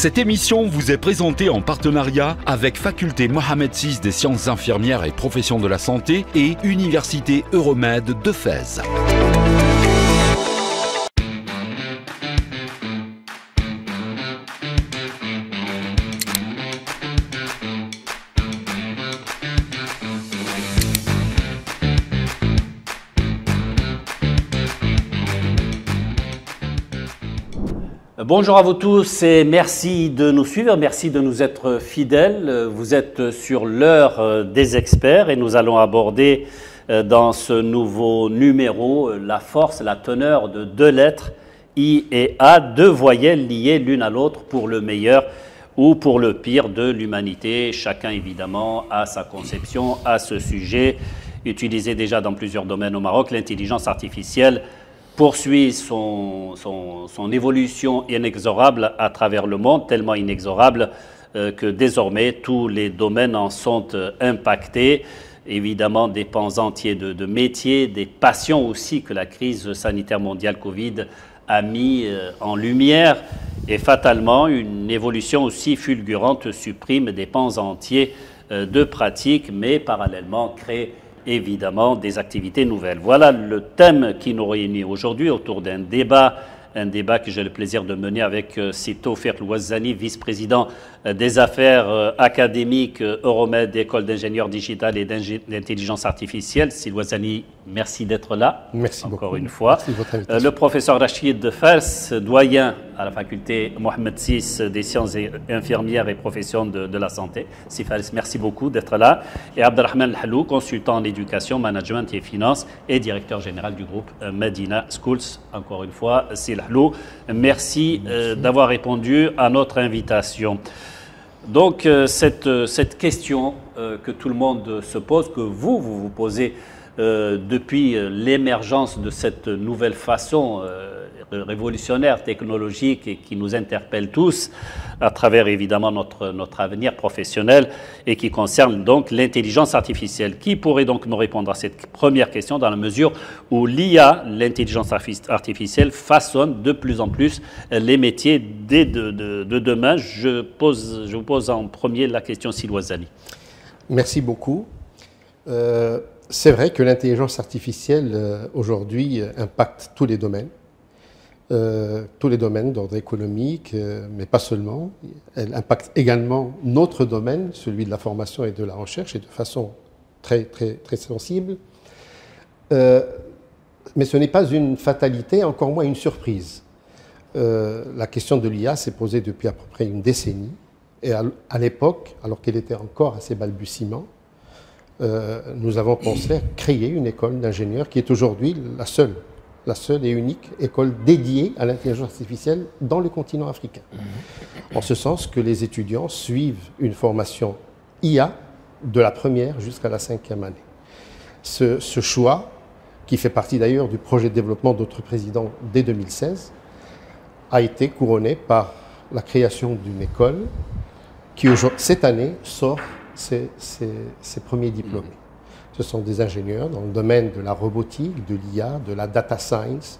Cette émission vous est présentée en partenariat avec Faculté Mohamed VI des sciences infirmières et professions de la santé et Université Euromède de Fès. Bonjour à vous tous et merci de nous suivre, merci de nous être fidèles. Vous êtes sur l'heure des experts et nous allons aborder dans ce nouveau numéro la force, la teneur de deux lettres, I et A, deux voyelles liées l'une à l'autre pour le meilleur ou pour le pire de l'humanité. Chacun évidemment a sa conception à ce sujet, utilisé déjà dans plusieurs domaines au Maroc. L'intelligence artificielle poursuit son évolution inexorable à travers le monde, tellement inexorable que désormais tous les domaines en sont impactés. Évidemment, des pans entiers de métiers, des passions aussi que la crise sanitaire mondiale Covid a mis en lumière. Et fatalement, une évolution aussi fulgurante supprime des pans entiers de pratiques, mais parallèlement crée évidemment des activités nouvelles. Voilà le thème qui nous réunit aujourd'hui autour d'un débat que j'ai le plaisir de mener avec Sito Ferlouazani, vice-président des affaires académiques Euromède, école d'ingénieurs digitales et d'intelligence artificielle. Silwazani, merci d'être là. Merci encore beaucoup. Une fois. Merci de votre invitation. Le professeur Rachid Fels, doyen à la faculté Mohamed VI des sciences infirmières et professions de la santé. Si Fels, merci beaucoup d'être là. Et Abdelrahman Halou, consultant en éducation, management et finances et directeur général du groupe Medina Schools. Encore une fois, Sil Halou, merci. D'avoir répondu à notre invitation. Donc, cette question que tout le monde se pose, que vous posez depuis l'émergence de cette nouvelle façon révolutionnaire, technologique et qui nous interpelle tous à travers évidemment notre avenir professionnel et qui concerne donc l'intelligence artificielle. Qui pourrait donc nous répondre à cette première question dans la mesure où l'IA, l'intelligence artificielle, façonne de plus en plus les métiers de demain? Je vous pose en premier la question Silwazani. Merci beaucoup. C'est vrai que l'intelligence artificielle aujourd'hui impacte tous les domaines d'ordre économique, mais pas seulement. Elle impacte également notre domaine, celui de la formation et de la recherche, et de façon très, très, très sensible. Mais ce n'est pas une fatalité, encore moins une surprise. La question de l'IA s'est posée depuis à peu près une décennie, et à l'époque, alors qu'elle était encore à ses balbutiements, nous avons pensé à créer une école d'ingénieurs qui est aujourd'hui la seule et unique école dédiée à l'intelligence artificielle dans le continent africain. En ce sens que les étudiants suivent une formation IA de la première jusqu'à la 5e année. Ce choix, qui fait partie d'ailleurs du projet de développement de notre président dès 2016, a été couronné par la création d'une école qui, cette année, sort ses premiers diplômés. Ce sont des ingénieurs dans le domaine de la robotique, de l'IA, de la data science,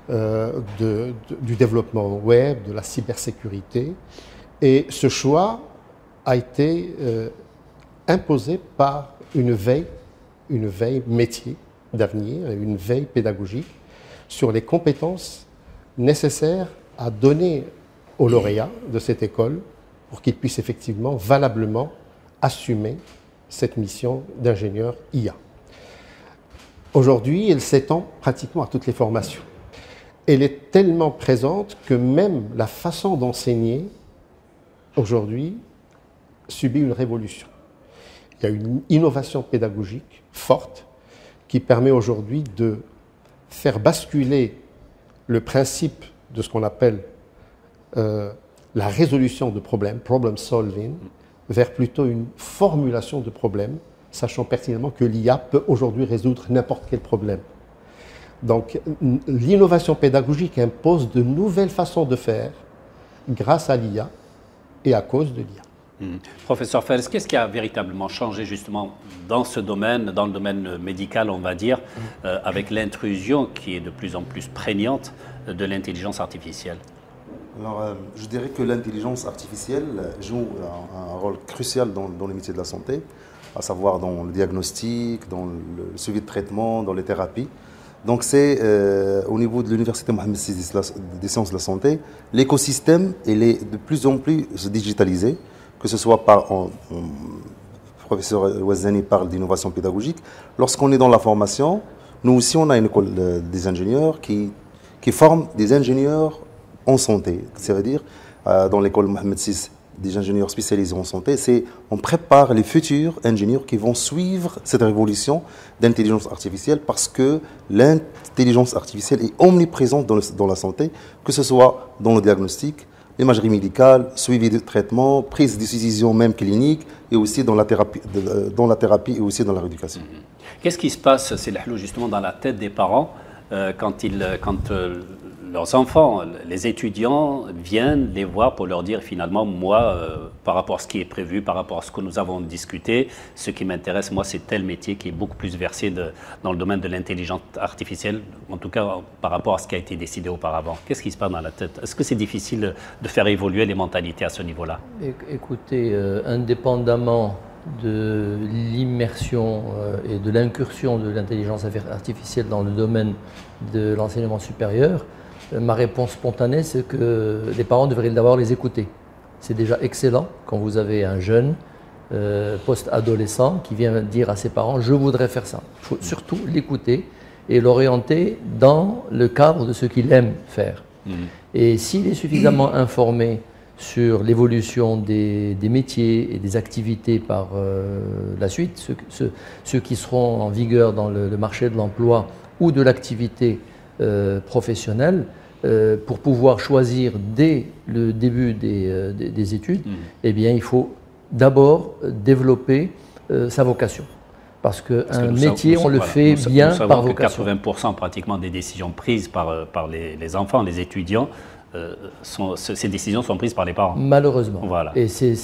du développement web, de la cybersécurité. Et ce choix a été imposé par une veille métier d'avenir, une veille pédagogique sur les compétences nécessaires à donner aux lauréats de cette école pour qu'ils puissent effectivement valablement assumer cette mission d'ingénieur IA. Aujourd'hui, elle s'étend pratiquement à toutes les formations. Elle est tellement présente que même la façon d'enseigner, aujourd'hui, subit une révolution. Il y a une innovation pédagogique forte qui permet aujourd'hui de faire basculer le principe de ce qu'on appelle la résolution de problèmes, problem solving, vers plutôt une formulation de problèmes, sachant pertinemment que l'IA peut aujourd'hui résoudre n'importe quel problème. Donc, l'innovation pédagogique impose de nouvelles façons de faire grâce à l'IA et à cause de l'IA. Professeur Fels, qu'est-ce qui a véritablement changé justement dans ce domaine, dans le domaine médical, on va dire, avec l'intrusion qui est de plus en plus prégnante de l'intelligence artificielle? Alors, je dirais que l'intelligence artificielle joue un rôle crucial dans les métiers de la santé, à savoir dans le diagnostic, dans le suivi de traitement, dans les thérapies. Donc c'est au niveau de l'Université Mohamed VI des sciences de la santé, l'écosystème il est de plus en plus digitalisé, que ce soit professeur Ouazzani parle d'innovation pédagogique. Lorsqu'on est dans la formation, nous aussi on a une école des ingénieurs qui forme des ingénieurs en santé. Ça veut dire, dans l'école Mohamed VI des ingénieurs spécialisés en santé, on prépare les futurs ingénieurs qui vont suivre cette révolution d'intelligence artificielle parce que l'intelligence artificielle est omniprésente dans la santé, que ce soit dans le diagnostic, l'imagerie médicale, suivi de traitement, prise de décision même clinique et aussi dans la thérapie et aussi dans la rééducation. Qu'est-ce qui se passe, c'est justement dans la tête des parents quand leurs enfants, les étudiants viennent les voir pour leur dire finalement, moi, par rapport à ce qui est prévu, par rapport à ce que nous avons discuté, ce qui m'intéresse, moi, c'est tel métier qui est beaucoup plus versé dans le domaine de l'intelligence artificielle, en tout cas par rapport à ce qui a été décidé auparavant. Qu'est-ce qui se passe dans la tête? Est-ce que c'est difficile de faire évoluer les mentalités à ce niveau-là? Écoutez, indépendamment de l'immersion et de l'incursion de l'intelligence artificielle dans le domaine de l'enseignement supérieur, ma réponse spontanée, c'est que les parents devraient d'abord les écouter. C'est déjà excellent quand vous avez un jeune post-adolescent qui vient dire à ses parents « je voudrais faire ça ». Il faut surtout l'écouter et l'orienter dans le cadre de ce qu'il aime faire. Et s'il est suffisamment informé sur l'évolution des métiers et des activités par la suite, ceux qui seront en vigueur dans le marché de l'emploi ou de l'activité professionnelle, pour pouvoir choisir dès le début des études, eh bien, il faut d'abord développer sa vocation. Parce qu'un métier, on le fait bien par vocation. 80% pratiquement des décisions prises par les enfants, les étudiants, ces décisions sont prises par les parents. Malheureusement. Voilà. Et c'est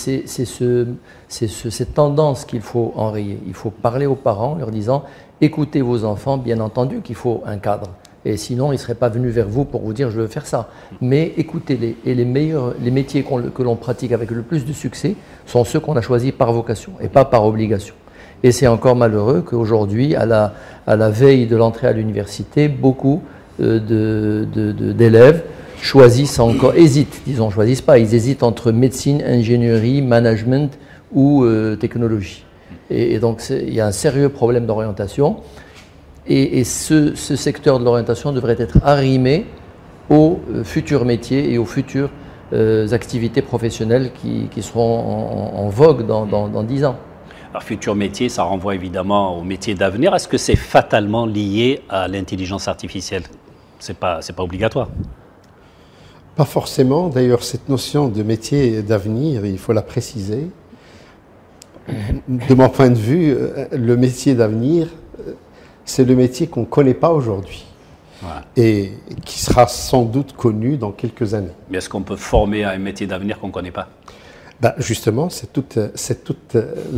cette tendance qu'il faut enrayer. Il faut parler aux parents en leur disant « écoutez vos enfants, bien entendu qu'il faut un cadre ». Et sinon, ils ne seraient pas venus vers vous pour vous dire « je veux faire ça ». Mais écoutez-les. Et les métiers que l'on pratique avec le plus de succès sont ceux qu'on a choisis par vocation et pas par obligation. Et c'est encore malheureux qu'aujourd'hui, à la veille de l'entrée à l'université, beaucoup d'élèves choisissent pas, ils hésitent entre médecine, ingénierie, management ou technologie. Et donc, il y a un sérieux problème d'orientation. Et ce secteur de l'orientation devrait être arrimé aux futurs métiers et aux futures activités professionnelles qui seront en vogue dans 10 ans. Alors, futur métier, ça renvoie évidemment au métier d'avenir. Est-ce que c'est fatalement lié à l'intelligence artificielle? C'est pas obligatoire. Pas forcément. D'ailleurs, cette notion de métier d'avenir, il faut la préciser. De mon point de vue, le métier d'avenir, c'est le métier qu'on ne connaît pas aujourd'hui. Voilà. Et qui sera sans doute connu dans quelques années. Mais est-ce qu'on peut former à un métier d'avenir qu'on ne connaît pas? Justement, c'est toute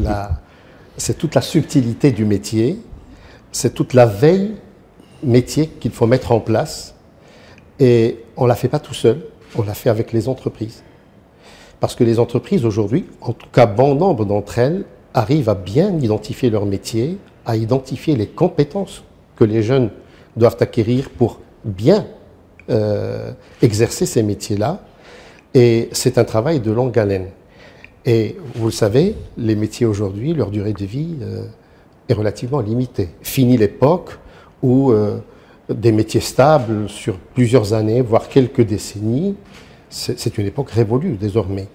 la subtilité du métier, c'est toute la veille métier qu'il faut mettre en place. Et on ne la fait pas tout seul, on la fait avec les entreprises. Parce que les entreprises aujourd'hui, en tout cas bon nombre d'entre elles, arrivent à bien identifier leur métier, à identifier les compétences que les jeunes doivent acquérir pour bien exercer ces métiers-là. Et c'est un travail de longue haleine. Et vous le savez, les métiers aujourd'hui, leur durée de vie est relativement limitée. Fini l'époque où des métiers stables sur plusieurs années, voire quelques décennies, c'est une époque révolue désormais.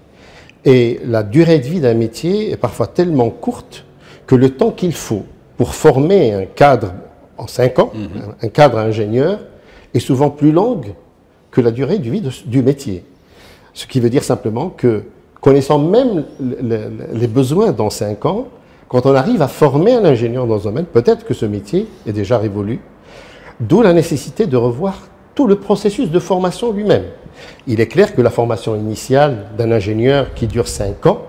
Et la durée de vie d'un métier est parfois tellement courte que le temps qu'il faut pour former un cadre en 5 ans, un cadre ingénieur, est souvent plus longue que la durée de vie du métier. Ce qui veut dire simplement que, connaissant même les besoins dans 5 ans, quand on arrive à former un ingénieur dans un domaine, peut-être que ce métier est déjà révolu. D'où la nécessité de revoir tout le processus de formation lui-même. Il est clair que la formation initiale d'un ingénieur qui dure 5 ans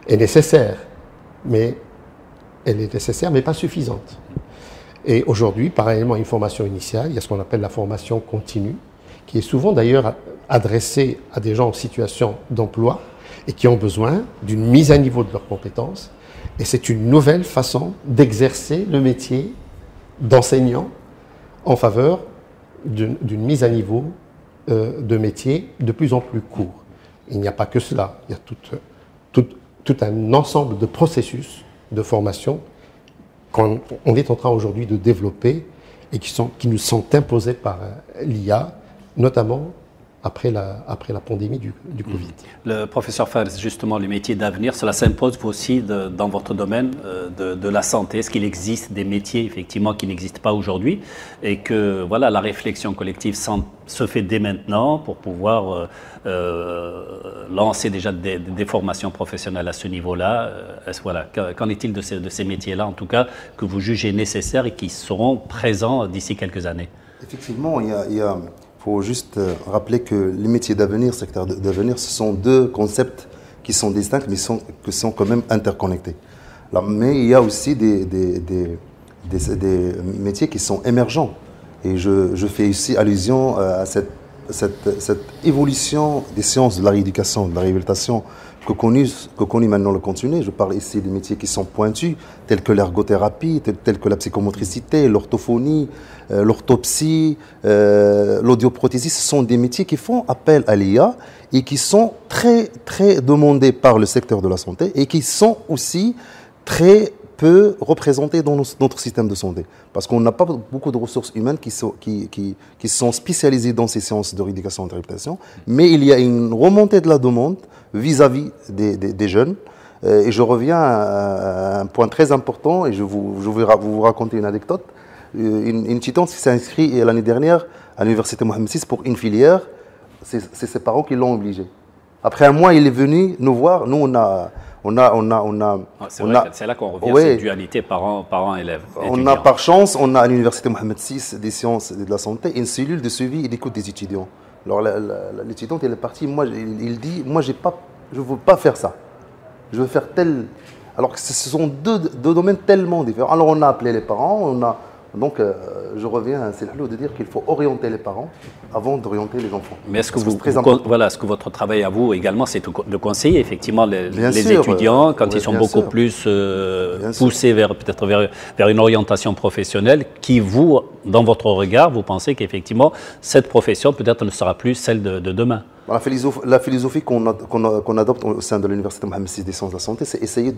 est nécessaire, mais elle est nécessaire, mais pas suffisante. Et aujourd'hui, parallèlement à une formation initiale, il y a ce qu'on appelle la formation continue, qui est souvent d'ailleurs adressée à des gens en situation d'emploi et qui ont besoin d'une mise à niveau de leurs compétences. Et c'est une nouvelle façon d'exercer le métier d'enseignant en faveur d'une mise à niveau de métier de plus en plus court. Il n'y a pas que cela, il y a tout un ensemble de processus de formation qu'on est en train aujourd'hui de développer et qui nous sont imposés par l'IA, notamment après la pandémie du Covid. Le professeur Fares, justement, le métier d'avenir, cela s'impose vous aussi dans votre domaine de la santé. Est-ce qu'il existe des métiers, effectivement, qui n'existent pas aujourd'hui et que voilà, la réflexion collective se fait dès maintenant pour pouvoir lancer déjà des formations professionnelles à ce niveau-là? Voilà, qu'en est-il de ces métiers-là, en tout cas, que vous jugez nécessaires et qui seront présents d'ici quelques années? Effectivement, il faut juste rappeler que les métiers d'avenir, secteur d'avenir, ce sont deux concepts qui sont distincts, mais qui sont quand même interconnectés. Là, mais il y a aussi des métiers qui sont émergents. Et je fais ici allusion à cette évolution des sciences de la rééducation, de la réhabilitation, que connaît maintenant le continu. Je parle ici des métiers qui sont pointus, tels que l'ergothérapie, tels que la psychomotricité, l'orthophonie, l'orthopsie, l'audioprothésie. Ce sont des métiers qui font appel à l'IA et qui sont très, très demandés par le secteur de la santé et qui sont aussi très peu représentés dans notre système de santé. Parce qu'on n'a pas beaucoup de ressources humaines qui sont spécialisées dans ces sciences de rééducation et de réhabilitation, mais il y a une remontée de la demande vis-à-vis des jeunes. Et je reviens à un point très important, et je vais vous raconter une anecdote. Une titante qui s'est inscrite l'année dernière à l'université Mohammed VI pour une filière, c'est ses parents qui l'ont obligé. Après un mois, il est venu nous voir. Nous, c'est là qu'on revient à cette dualité parents-élèves. On a par chance, on a à l'université Mohammed VI des sciences et de la santé une cellule de suivi et d'écoute des étudiants. Alors l'étudiante, il est parti, il dit, moi je ne veux pas faire ça. Je veux faire tel... Alors que ce sont deux domaines tellement différents. Alors on a appelé les parents, donc je reviens à Selhlou de dire qu'il faut orienter les parents avant d'orienter les enfants. Mais est-ce que votre travail à vous également, c'est de conseiller effectivement les étudiants quand ils sont beaucoup plus poussés peut-être vers une orientation professionnelle qui, vous, dans votre regard, vous pensez qu'effectivement cette profession peut-être ne sera plus celle de demain? La philosophie qu'on adopte au sein de l'université Mohammed VI des sciences de la santé, c'est essayer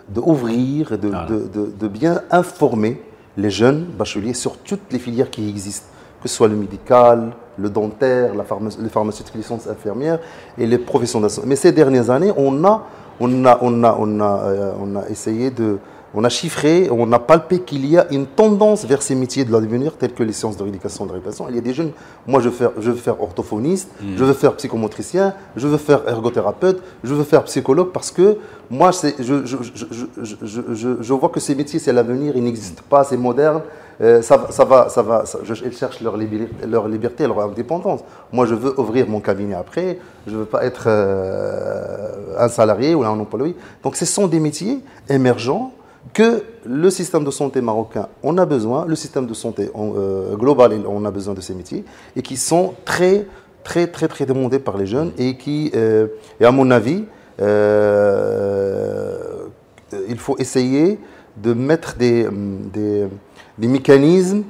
d'ouvrir et de bien informer les jeunes bacheliers sur toutes les filières qui existent, que ce soit le médical, le dentaire, les pharmaceutiques, les sciences infirmières et les professions de la santé. Mais ces dernières années, on a essayé on a chiffré, on a palpé qu'il y a une tendance vers ces métiers de l'avenir, tels que les sciences de rééducation et de réhabilitation. Il y a des jeunes, moi je veux faire orthophoniste, je veux faire psychomotricien, je veux faire ergothérapeute, je veux faire psychologue, parce que moi je vois que ces métiers, c'est l'avenir, ils n'existent pas, c'est moderne, ils cherchent leur liberté, leur indépendance. Moi je veux ouvrir mon cabinet après, je ne veux pas être un salarié ou un employé. Donc ce sont des métiers émergents que le système de santé marocain en a besoin, le système de santé global, on a besoin de ces métiers, et qui sont très, très, très, très demandés par les jeunes, et qui, et à mon avis, il faut essayer de mettre des mécanismes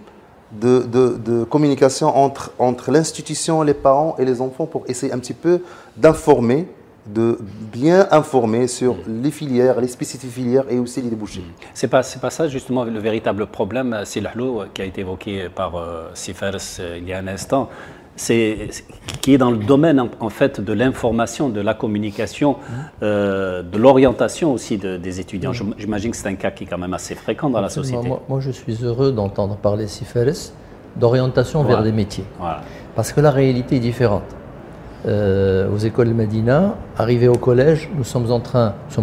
de communication entre l'institution, les parents et les enfants pour essayer un petit peu d'informer, de bien informer sur les filières, les spécificités filières et aussi les débouchés. C'est pas ça justement le véritable problème, Selhlou, qui a été évoqué par Sifers il y a un instant, qui est dans le domaine en fait de l'information, de la communication, de l'orientation aussi des étudiants. J'imagine que c'est un cas qui est quand même assez fréquent dans la société. Moi je suis heureux d'entendre parler Sifers d'orientation vers des métiers, parce que la réalité est différente. Aux écoles Medina, arrivés au collège, nous sommes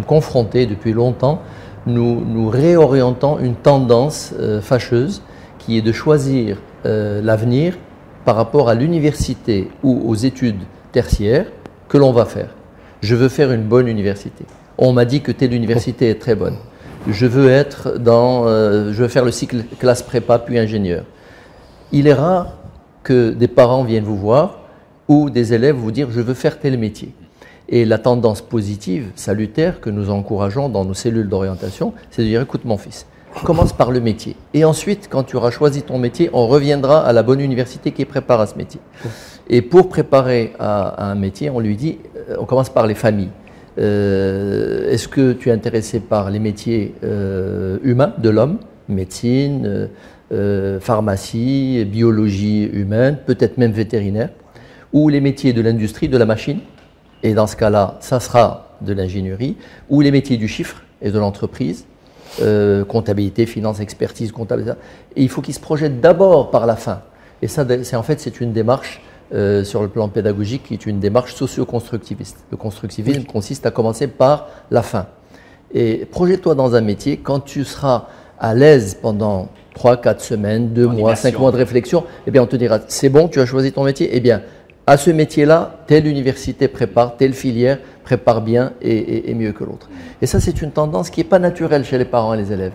confrontés depuis longtemps, nous réorientons une tendance fâcheuse qui est de choisir l'avenir par rapport à l'université ou aux études tertiaires que l'on va faire. Je veux faire une bonne université. On m'a dit que telle université est très bonne. Je veux faire le cycle classe prépa puis ingénieur. Il est rare que des parents viennent vous voir où des élèves vont dire « je veux faire tel métier ». Et la tendance positive, salutaire, que nous encourageons dans nos cellules d'orientation, c'est de dire « écoute mon fils, commence par le métier. Et ensuite, quand tu auras choisi ton métier, on reviendra à la bonne université qui prépare à ce métier. » Et pour préparer à un métier, on lui dit « on commence par les familles. Est-ce que tu es intéressé par les métiers humains de l'homme, médecine, pharmacie, biologie humaine, peut-être même vétérinaire, ou les métiers de l'industrie, de la machine, et dans ce cas-là, ça sera de l'ingénierie, ou les métiers du chiffre et de l'entreprise, comptabilité, finance, expertise, comptabilité. Et il faut qu'ils se projettent d'abord par la fin. Et ça, en fait, c'est une démarche sur le plan pédagogique qui est une démarche socio-constructiviste. Le constructivisme consiste à commencer par la fin. Et projette-toi dans un métier, quand tu seras à l'aise pendant 3, 4 semaines, 2 mois, 5 mois de réflexion, eh bien on te dira, c'est bon, tu as choisi ton métier, eh bien à ce métier-là, telle université prépare, telle filière prépare bien et mieux que l'autre. Et ça, c'est une tendance qui n'est pas naturelle chez les parents et les élèves.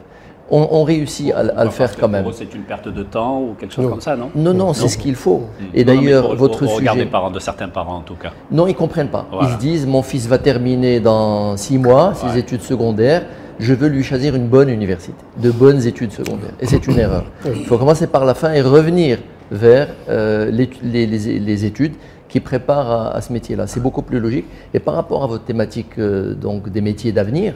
On réussit à le faire quand même. Pour eux, c'est une perte de temps ou quelque chose comme ça, non? Non, c'est ce qu'il faut. Et d'ailleurs, votre sujet... Regarde les parents, de certains parents en tout cas. Non, ils ne comprennent pas. Voilà. Ils se disent, mon fils va terminer dans 6 mois ses études secondaires, je veux lui choisir une bonne université, de bonnes études secondaires. Et c'est une erreur. Il faut commencer par la fin et revenir vers les études qui préparent à ce métier-là. C'est beaucoup plus logique. Et par rapport à votre thématique donc des métiers d'avenir,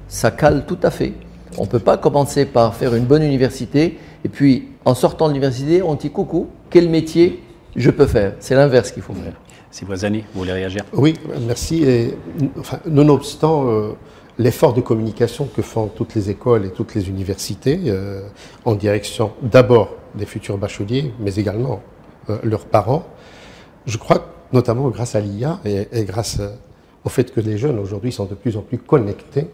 ça cale tout à fait. On ne peut pas commencer par faire une bonne université et puis en sortant de l'université, on dit coucou, quel métier je peux faire? C'est l'inverse qu'il faut faire. Si Boisani, vous voulez réagir? Oui, merci. Et, enfin, nonobstant l'effort de communication que font toutes les écoles et toutes les universités en direction d'abord des futurs bacheliers, mais également leurs parents, je crois que notamment grâce à l'IA et grâce au fait que les jeunes aujourd'hui sont de plus en plus connectés,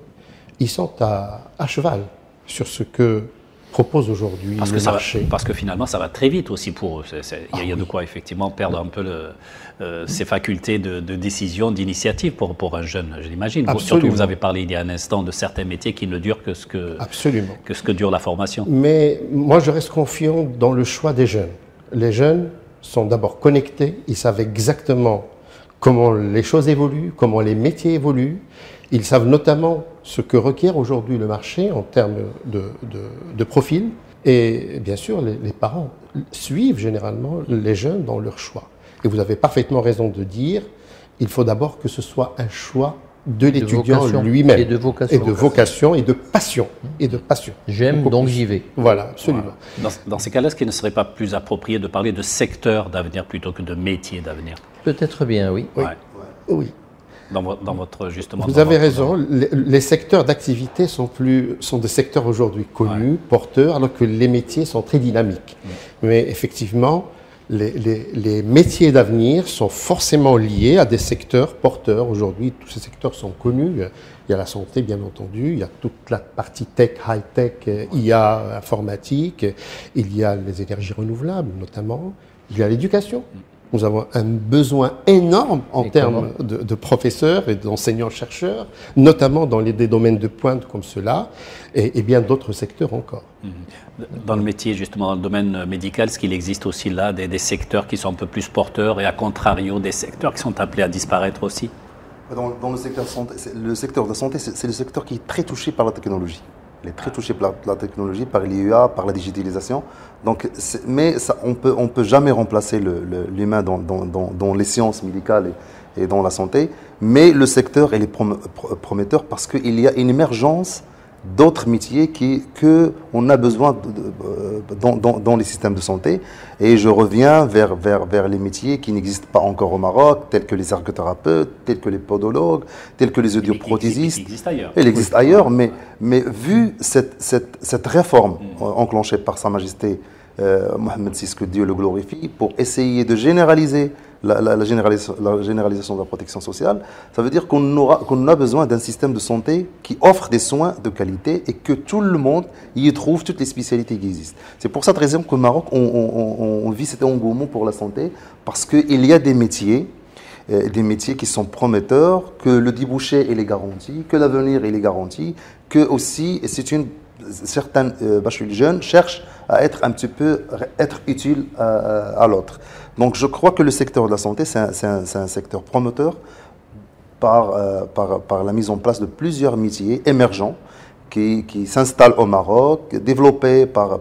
ils sont à cheval sur ce que propose aujourd'hui le marché. Parce que finalement, ça va très vite aussi pour eux. Il y a de quoi effectivement perdre un peu ses facultés de décision, d'initiative pour un jeune, je l'imagine. Surtout, vous avez parlé il y a un instant de certains métiers qui ne durent que ce que dure la formation. Mais moi, je reste confiant dans le choix des jeunes. Les jeunes sont d'abord connectés, ils savent exactement comment les choses évoluent, comment les métiers évoluent. Ils savent notamment ce que requiert aujourd'hui le marché en termes de profil. Et bien sûr, les parents suivent généralement les jeunes dans leur choix. Et vous avez parfaitement raison de dire, il faut d'abord que ce soit un choix de l'étudiant lui-même. Et de vocation. Et de vocation et de passion. Et de passion. J'aime, donc j'y vais. Voilà, absolument. Voilà. Dans ces cas-là, est-ce qu'il ne serait pas plus approprié de parler de secteur d'avenir plutôt que de métier d'avenir? Peut-être bien, oui. Oui. Dans votre, justement... Vous avez raison, les secteurs d'activité sont des secteurs aujourd'hui connus, porteurs, alors que les métiers sont très dynamiques. Mais effectivement, les métiers d'avenir sont forcément liés à des secteurs porteurs. Aujourd'hui, tous ces secteurs sont connus. Il y a la santé, bien entendu, il y a toute la partie tech, high-tech, IA, informatique, il y a les énergies renouvelables notamment, il y a l'éducation. Nous avons un besoin énorme en termes de professeurs et d'enseignants-chercheurs, notamment dans des domaines de pointe comme cela, et bien d'autres secteurs encore. Dans le métier, justement, dans le domaine médical, est-ce qu'il existe aussi là des secteurs qui sont un peu plus porteurs et à contrario des secteurs qui sont appelés à disparaître aussi? Dans le secteur de la santé, c'est le secteur qui est très touché par la technologie. Il est très touché par la technologie, par l'IA, par la digitalisation. Donc, mais ça, on peut jamais remplacer l'humain dans les sciences médicales et dans la santé. Mais le secteur est prometteur parce qu'il y a une émergence d'autres métiers qu'on a besoin dans les systèmes de santé. Et je reviens vers les métiers qui n'existent pas encore au Maroc, tels que les ergothérapeutes, tels que les podologues, tels que les audioprothésistes. Il existe ailleurs. Il existe ailleurs, mais vu cette réforme enclenchée par Sa Majesté Mohamed VI, que Dieu le glorifie, pour essayer de généraliser la généralisation de la protection sociale, ça veut dire qu'on a besoin d'un système de santé qui offre des soins de qualité et que tout le monde y trouve toutes les spécialités qui existent. C'est pour cette raison qu'au Maroc, on vit cet engouement pour la santé, parce qu'il y a des métiers qui sont prometteurs, que le débouché il est garanti, que l'avenir il est garanti, que aussi c'est une certains bacheliers jeunes cherchent à être un petit peu utiles à l'autre. Donc je crois que le secteur de la santé, c'est un secteur promoteur par la mise en place de plusieurs métiers émergents qui s'installent au Maroc, développés par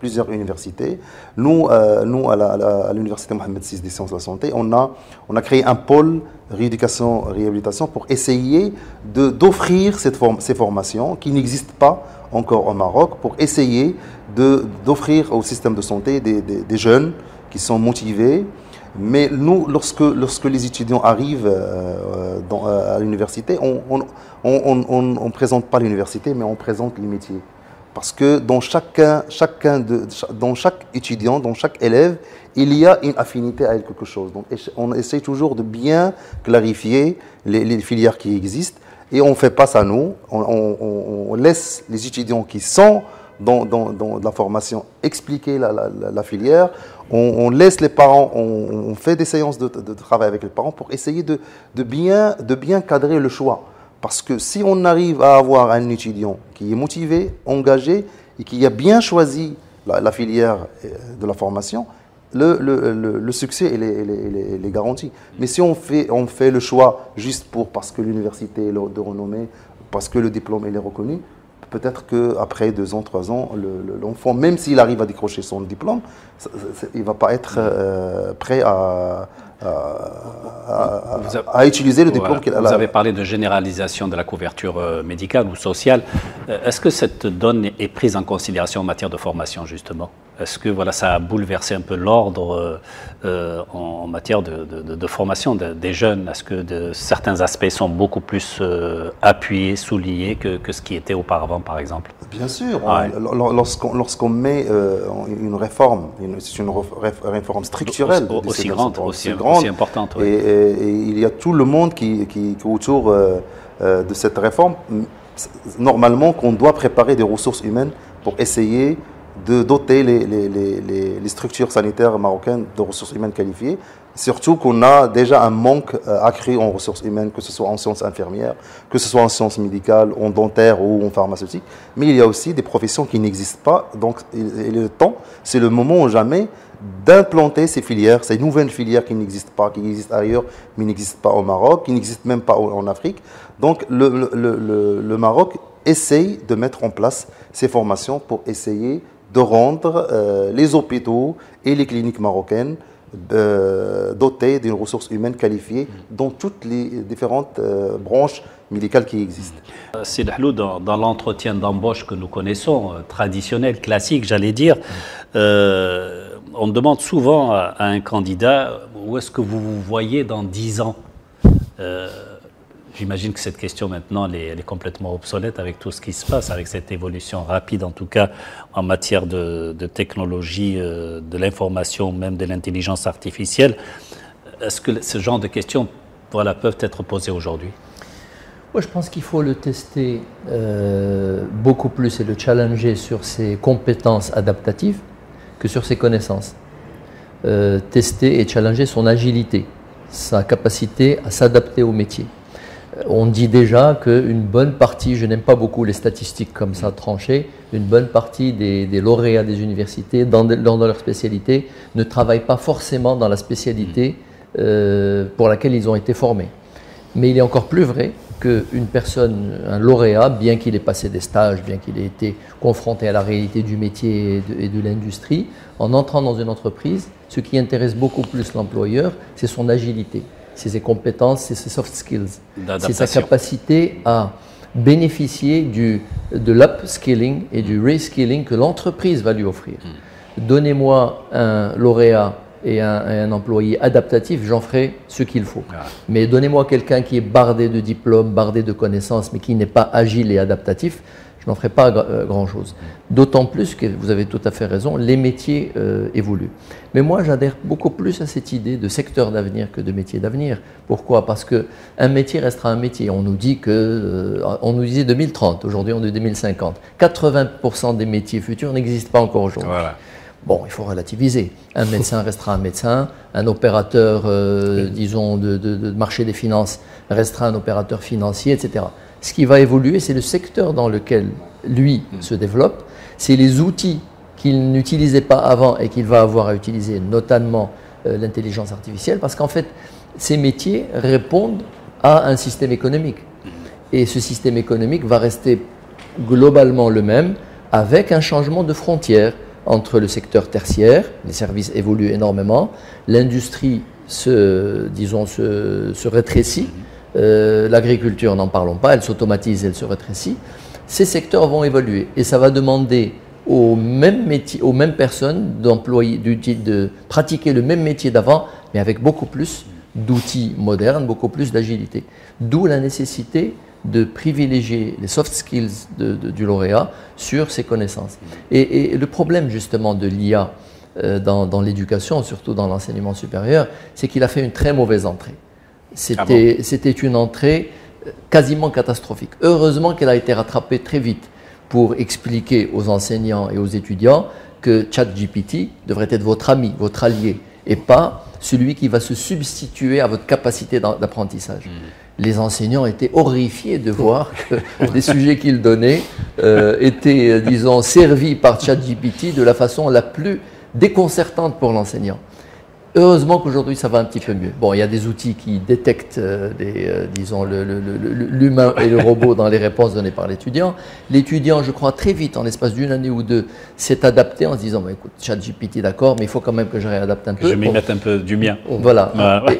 plusieurs universités. Nous, à l'Université Mohamed VI des sciences de la santé, on a créé un pôle rééducation pour essayer d'offrir ces formations qui n'existent pas encore au Maroc, pour essayer d'offrir au système de santé des jeunes qui sont motivés. Mais nous, lorsque les étudiants arrivent à l'université, on ne présente pas l'université, mais on présente les métiers. Parce que dans chaque étudiant, dans chaque élève, il y a une affinité à quelque chose. Donc on essaie toujours de bien clarifier les filières qui existent. Et on fait pas ça nous, on laisse les étudiants qui sont dans la formation expliquer la filière, on laisse les parents, on fait des séances de travail avec les parents pour essayer de bien cadrer le choix. Parce que si on arrive à avoir un étudiant qui est motivé, engagé et qui a bien choisi la filière de la formation, le succès il est garanti. Mais si on fait le choix juste parce que l'université est de renommée, parce que le diplôme il est reconnu, peut-être qu'après 2 ans, 3 ans, l'enfant, même s'il arrive à décrocher son diplôme, il ne va pas être prêt à utiliser le diplôme qu'il a. Vous avez parlé de généralisation de la couverture médicale ou sociale. Est-ce que cette donne est prise en considération en matière de formation, justement? Est-ce que ça a bouleversé un peu l'ordre en matière de formation des jeunes? Est-ce que certains aspects sont beaucoup plus appuyés, soulignés que ce qui était auparavant, par exemple? Bien sûr. Ouais. Lorsqu'on met une réforme, c'est une réforme structurelle. Aussi grande, aussi importante. Oui. Et il y a tout le monde qui est autour de cette réforme. Normalement, qu'on doit préparer des ressources humaines pour essayer de doter les structures sanitaires marocaines de ressources humaines qualifiées, surtout qu'on a déjà un manque accru en ressources humaines, que ce soit en sciences infirmières, que ce soit en sciences médicales, en dentaire ou en pharmaceutique. Mais il y a aussi des professions qui n'existent pas, donc c'est le moment ou jamais d'implanter ces filières, ces nouvelles filières qui n'existent pas, qui existent ailleurs, mais n'existent pas au Maroc, qui n'existent même pas en Afrique. Donc le Maroc essaye de mettre en place ces formations pour essayer de rendre les hôpitaux et les cliniques marocaines dotés d'une ressource humaine qualifiée dans toutes les différentes branches médicales qui existent. C'est dans l'entretien d'embauche que nous connaissons, traditionnel, classique, j'allais dire, on demande souvent à un candidat où est-ce que vous vous voyez dans 10 ans. J'imagine que cette question maintenant elle est complètement obsolète avec tout ce qui se passe, avec cette évolution rapide en tout cas en matière de technologie, de l'information, même de l'intelligence artificielle. Est-ce que ce genre de questions peuvent être posées aujourd'hui? Moi, je pense qu'il faut le tester beaucoup plus et le challenger sur ses compétences adaptatives que sur ses connaissances. Tester et challenger son agilité, sa capacité à s'adapter au métier. On dit déjà qu'une bonne partie, je n'aime pas beaucoup les statistiques comme ça tranchées, une bonne partie des lauréats des universités dans leur spécialité ne travaillent pas forcément dans la spécialité pour laquelle ils ont été formés. Mais il est encore plus vrai qu'une personne, un lauréat, bien qu'il ait passé des stages, bien qu'il ait été confronté à la réalité du métier et de l'industrie, en entrant dans une entreprise, ce qui intéresse beaucoup plus l'employeur, c'est son agilité. C'est ses compétences, c'est ses soft skills, c'est sa capacité à bénéficier de l'upskilling et du reskilling que l'entreprise va lui offrir. Donnez-moi un lauréat et un employé adaptatif, j'en ferai ce qu'il faut. Mais donnez-moi quelqu'un qui est bardé de diplômes, bardé de connaissances, mais qui n'est pas agile et adaptatif, je n'en ferai pas grand-chose. D'autant plus que, vous avez tout à fait raison, les métiers évoluent. Mais moi, j'adhère beaucoup plus à cette idée de secteur d'avenir que de métier d'avenir. Pourquoi? Parce qu'un métier restera un métier. On nous dit on nous disait 2030, aujourd'hui on est 2050. 80% des métiers futurs n'existent pas encore aujourd'hui. Voilà. Bon, il faut relativiser. Un médecin restera un médecin, un opérateur, disons, de marché des finances restera un opérateur financier, etc. Ce qui va évoluer, c'est le secteur dans lequel lui, se développe. C'est les outils qu'il n'utilisait pas avant et qu'il va avoir à utiliser, notamment l'intelligence artificielle, parce qu'en fait, ces métiers répondent à un système économique. Et ce système économique va rester globalement le même, avec un changement de frontière entre le secteur tertiaire, les services évoluent énormément, l'industrie se rétrécit, l'agriculture, n'en parlons pas, elle s'automatise, elle se rétrécit. Ces secteurs vont évoluer et ça va demander aux mêmes métiers, aux mêmes personnes de pratiquer le même métier d'avant, mais avec beaucoup plus d'outils modernes, beaucoup plus d'agilité. D'où la nécessité de privilégier les soft skills du lauréat sur ses connaissances. Et le problème justement de l'IA dans l'éducation, surtout dans l'enseignement supérieur, c'est qu'il a fait une très mauvaise entrée. C'était une entrée quasiment catastrophique. Heureusement qu'elle a été rattrapée très vite pour expliquer aux enseignants et aux étudiants que ChatGPT devrait être votre ami, votre allié, et pas celui qui va se substituer à votre capacité d'apprentissage. Les enseignants étaient horrifiés de voir que les sujets qu'ils donnaient étaient, disons, servis par ChatGPT de la façon la plus déconcertante pour l'enseignant. Heureusement qu'aujourd'hui ça va un petit peu mieux. Bon, il y a des outils qui détectent disons l'humain et le robot dans les réponses données par l'étudiant. L'étudiant, je crois, très vite, en l'espace d'une année ou deux, s'est adapté en se disant bah, écoute, ChatGPT, d'accord, mais il faut quand même que je réadapte un peu. Je vais mettre un peu du mien. Voilà.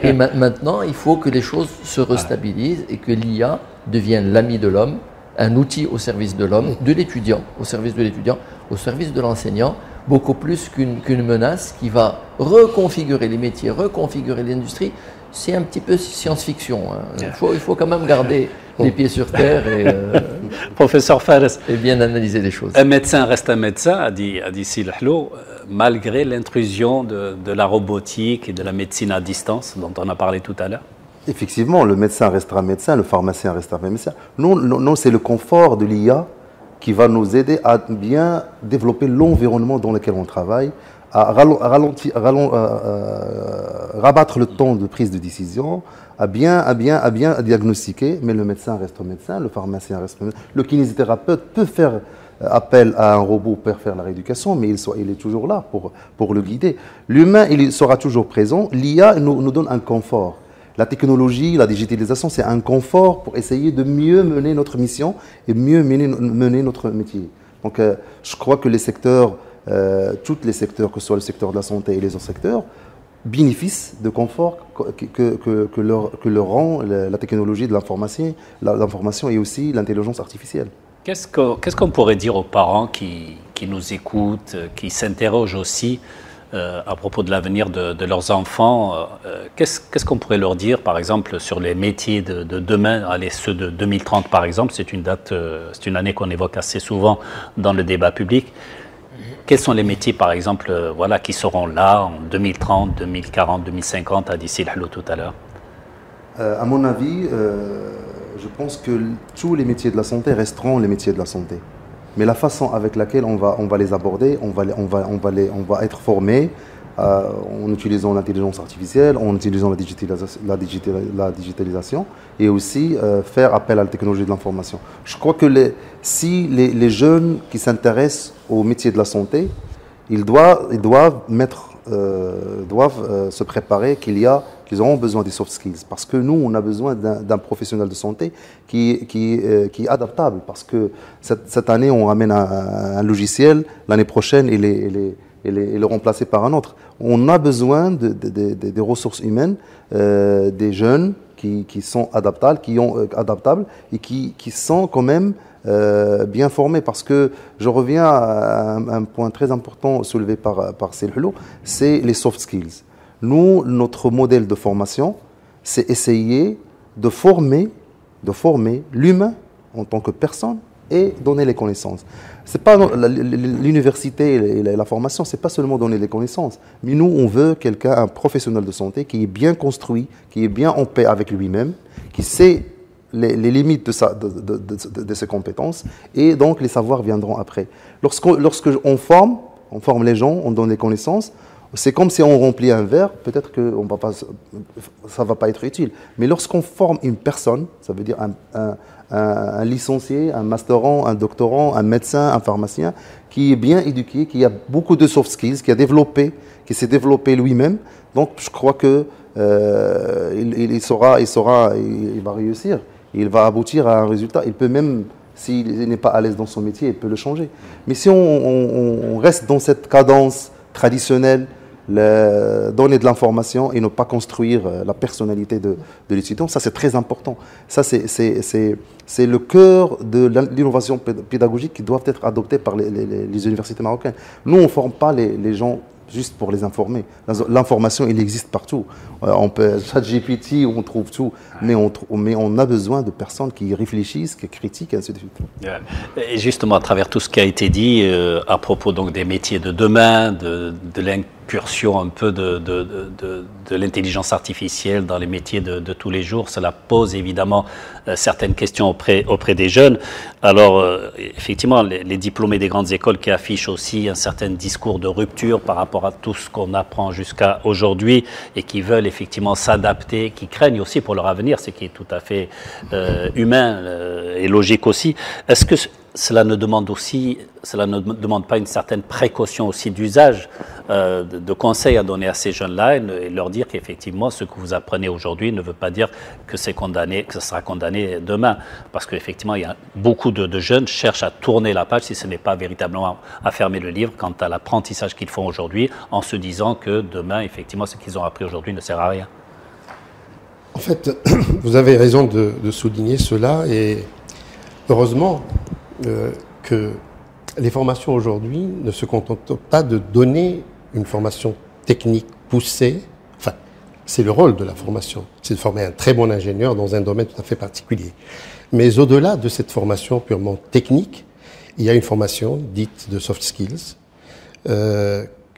Et maintenant, il faut que les choses se restabilisent et que l'IA devienne l'ami de l'homme, un outil au service de l'homme, de l'étudiant, au service de l'étudiant, au service de l'enseignant, beaucoup plus qu'une menace qui va reconfigurer les métiers, reconfigurer l'industrie. C'est un petit peu science-fiction. Hein. Il faut quand même garder les pieds sur terre et, Professeur Fares, et bien analyser les choses. Un médecin reste un médecin, a dit Silhlo, malgré l'intrusion de la robotique et de la médecine à distance dont on a parlé tout à l'heure. Effectivement, le médecin restera médecin, le pharmacien restera médecin. Non, c'est le confort de l'IA qui va nous aider à bien développer l'environnement dans lequel on travaille, à rabattre le temps de prise de décision, à bien diagnostiquer, mais le médecin reste médecin, le pharmacien reste médecin. Le kinésithérapeute peut faire appel à un robot pour faire la rééducation, mais il est toujours là pour le guider. L'humain, il sera toujours présent. L'IA nous donne un confort. La technologie, la digitalisation, c'est un confort pour essayer de mieux mener notre mission et mieux mener notre métier. Donc, je crois que les secteurs, tous les secteurs, que ce soit le secteur de la santé et les autres secteurs, bénéficient de confort que leur rend la technologie de l'information et aussi l'intelligence artificielle. Qu'est-ce qu'on pourrait dire aux parents qui nous écoutent, qui s'interrogent aussi à propos de l'avenir de leurs enfants? Qu'est-ce qu'on pourrait leur dire, par exemple, sur les métiers de demain, ceux de 2030 par exemple? C'est une année qu'on évoque assez souvent dans le débat public. Quels sont les métiers, par exemple, qui seront là en 2030, 2040, 2050, a dit Silhlo tout à l'heure? À mon avis, je pense que tous les métiers de la santé resteront les métiers de la santé. Mais la façon avec laquelle on va les aborder, on va être formé en utilisant l'intelligence artificielle, en utilisant la digitalisation et aussi faire appel à la technologie de l'information. Je crois que si les jeunes qui s'intéressent au métier de la santé, ils doivent se préparer qu'ils auront besoin des soft skills. Parce que nous, on a besoin d'un professionnel de santé qui est adaptable. Parce que cette année, on ramène un logiciel, l'année prochaine, il est remplacé par un autre. On a besoin des ressources humaines, des jeunes qui sont adaptables, et qui sont quand même bien formés, parce que je reviens à un point très important soulevé par Silhlo, c'est les soft skills. Nous, notre modèle de formation, c'est essayer de former l'humain en tant que personne et donner les connaissances. C'est pas l'université et la formation, c'est pas seulement donner les connaissances, mais nous, on veut un professionnel de santé qui est bien construit, qui est bien en paix avec lui-même, qui sait les limites de ses compétences, et donc les savoirs viendront après. Lorsqu'on forme les gens, on donne les connaissances, C'est comme si on remplit un verre, peut-être que ça ne va pas être utile. Mais lorsqu'on forme une personne, ça veut dire un licencié, un masterand, un doctorant, un médecin, un pharmacien, qui est bien éduqué, qui a beaucoup de soft skills, qui s'est développé lui-même. Donc je crois que il va réussir, il va aboutir à un résultat. Il peut même, s'il n'est pas à l'aise dans son métier, il peut le changer. Mais si on reste dans cette cadence traditionnelle, donner de l'information et ne pas construire la personnalité de l'étudiant, ça c'est très important. Ça c'est le cœur de l'innovation pédagogique qui doit être adoptée par les universités marocaines. Nous, on ne forme pas les gens juste pour les informer. L'information, il existe partout. On peut, ChatGPT, on trouve tout, mais on a besoin de personnes qui réfléchissent, qui critiquent, et ainsi de suite. Et justement, à travers tout ce qui a été dit à propos donc des métiers de demain, de l'incursion un peu de l'intelligence artificielle dans les métiers de tous les jours, cela pose évidemment certaines questions auprès des jeunes. Alors, effectivement, les diplômés des grandes écoles qui affichent aussi un certain discours de rupture par rapport à tout ce qu'on apprend jusqu'à aujourd'hui et qui veulent effectivement s'adapter, qui craignent aussi pour leur avenir, ce qui est tout à fait humain et logique aussi. Est-ce que cela ne demande pas une certaine précaution aussi d'usage, de conseils à donner à ces jeunes-là et leur dire qu'effectivement ce que vous apprenez aujourd'hui ne veut pas dire que c'est condamné, que ce sera condamné demain, parce qu'effectivement il y a beaucoup de jeunes cherchent à tourner la page si ce n'est pas véritablement à fermer le livre quant à l'apprentissage qu'ils font aujourd'hui, en se disant que demain effectivement ce qu'ils ont appris aujourd'hui ne sert à rien. En fait, vous avez raison de souligner cela et heureusement que les formations aujourd'hui ne se contentent pas de donner une formation technique poussée. Enfin, c'est le rôle de la formation, c'est de former un très bon ingénieur dans un domaine tout à fait particulier. Mais au-delà de cette formation purement technique, il y a une formation dite de soft skills.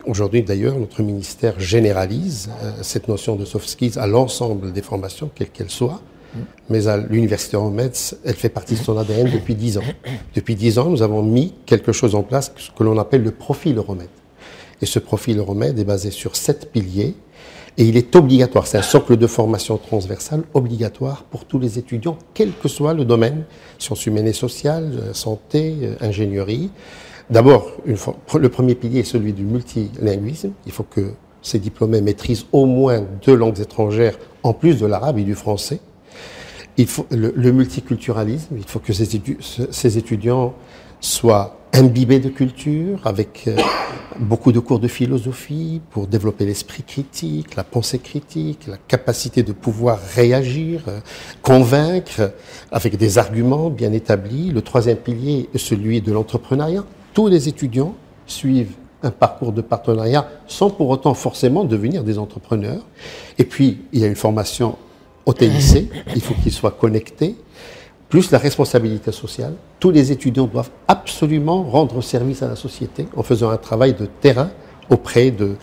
Aujourd'hui, d'ailleurs, notre ministère généralise cette notion de soft skills à l'ensemble des formations, quelles qu'elles soient. Mais à l'université Euromeds, elle fait partie de son ADN depuis 10 ans. Depuis 10 ans, nous avons mis quelque chose en place que l'on appelle le profil Euromeds. Et ce profil Euromeds est basé sur 7 piliers et il est obligatoire. C'est un socle de formation transversale obligatoire pour tous les étudiants, quel que soit le domaine, sciences humaines et sociales, santé, ingénierie. D'abord, le premier pilier est celui du multilinguisme. Il faut que ces diplômés maîtrisent au moins 2 langues étrangères en plus de l'arabe et du français. Il faut le multiculturalisme, il faut que ces étudiants soient imbibés de culture, avec beaucoup de cours de philosophie pour développer l'esprit critique, la pensée critique, la capacité de pouvoir réagir, convaincre avec des arguments bien établis. Le troisième pilier est celui de l'entrepreneuriat. Tous les étudiants suivent un parcours de partenariat sans pour autant forcément devenir des entrepreneurs. Et puis, il y a une formation au TIC, il faut qu'ils soient connectés, plus la responsabilité sociale. Tous les étudiants doivent absolument rendre service à la société en faisant un travail de terrain auprès de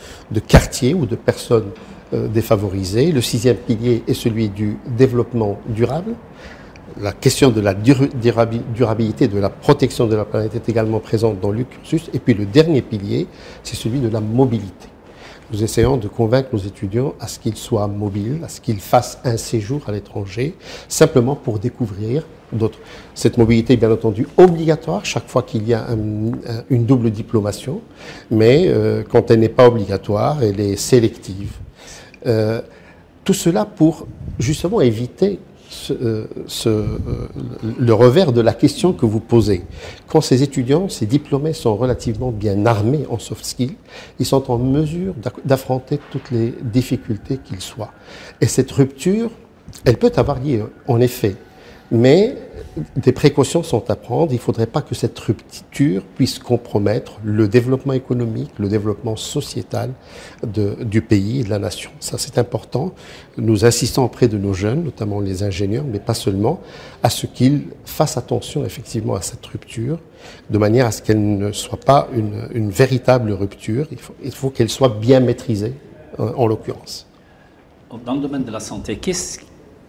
quartiers ou de personnes défavorisées. Le 6e pilier est celui du développement durable. La question de la durabilité, de la protection de la planète est également présente dans le cursus. Et puis le dernier pilier, c'est celui de la mobilité. Nous essayons de convaincre nos étudiants à ce qu'ils soient mobiles, à ce qu'ils fassent un séjour à l'étranger, simplement pour découvrir d'autres. Cette mobilité est bien entendu obligatoire chaque fois qu'il y a une double diplomation, mais quand elle n'est pas obligatoire, elle est sélective. Tout cela pour justement éviter le revers de la question que vous posez. Quand ces étudiants, ces diplômés sont relativement bien armés en soft skills, ils sont en mesure d'affronter toutes les difficultés qu'ils soient. Et cette rupture, elle peut avoir lieu, en effet, mais des précautions sont à prendre. Il ne faudrait pas que cette rupture puisse compromettre le développement économique, le développement sociétal du pays et de la nation. Ça, c'est important. Nous insistons auprès de nos jeunes, notamment les ingénieurs, mais pas seulement, à ce qu'ils fassent attention effectivement à cette rupture, de manière à ce qu'elle ne soit pas une véritable rupture. Il faut qu'elle soit bien maîtrisée, en l'occurrence. Dans le domaine de la santé,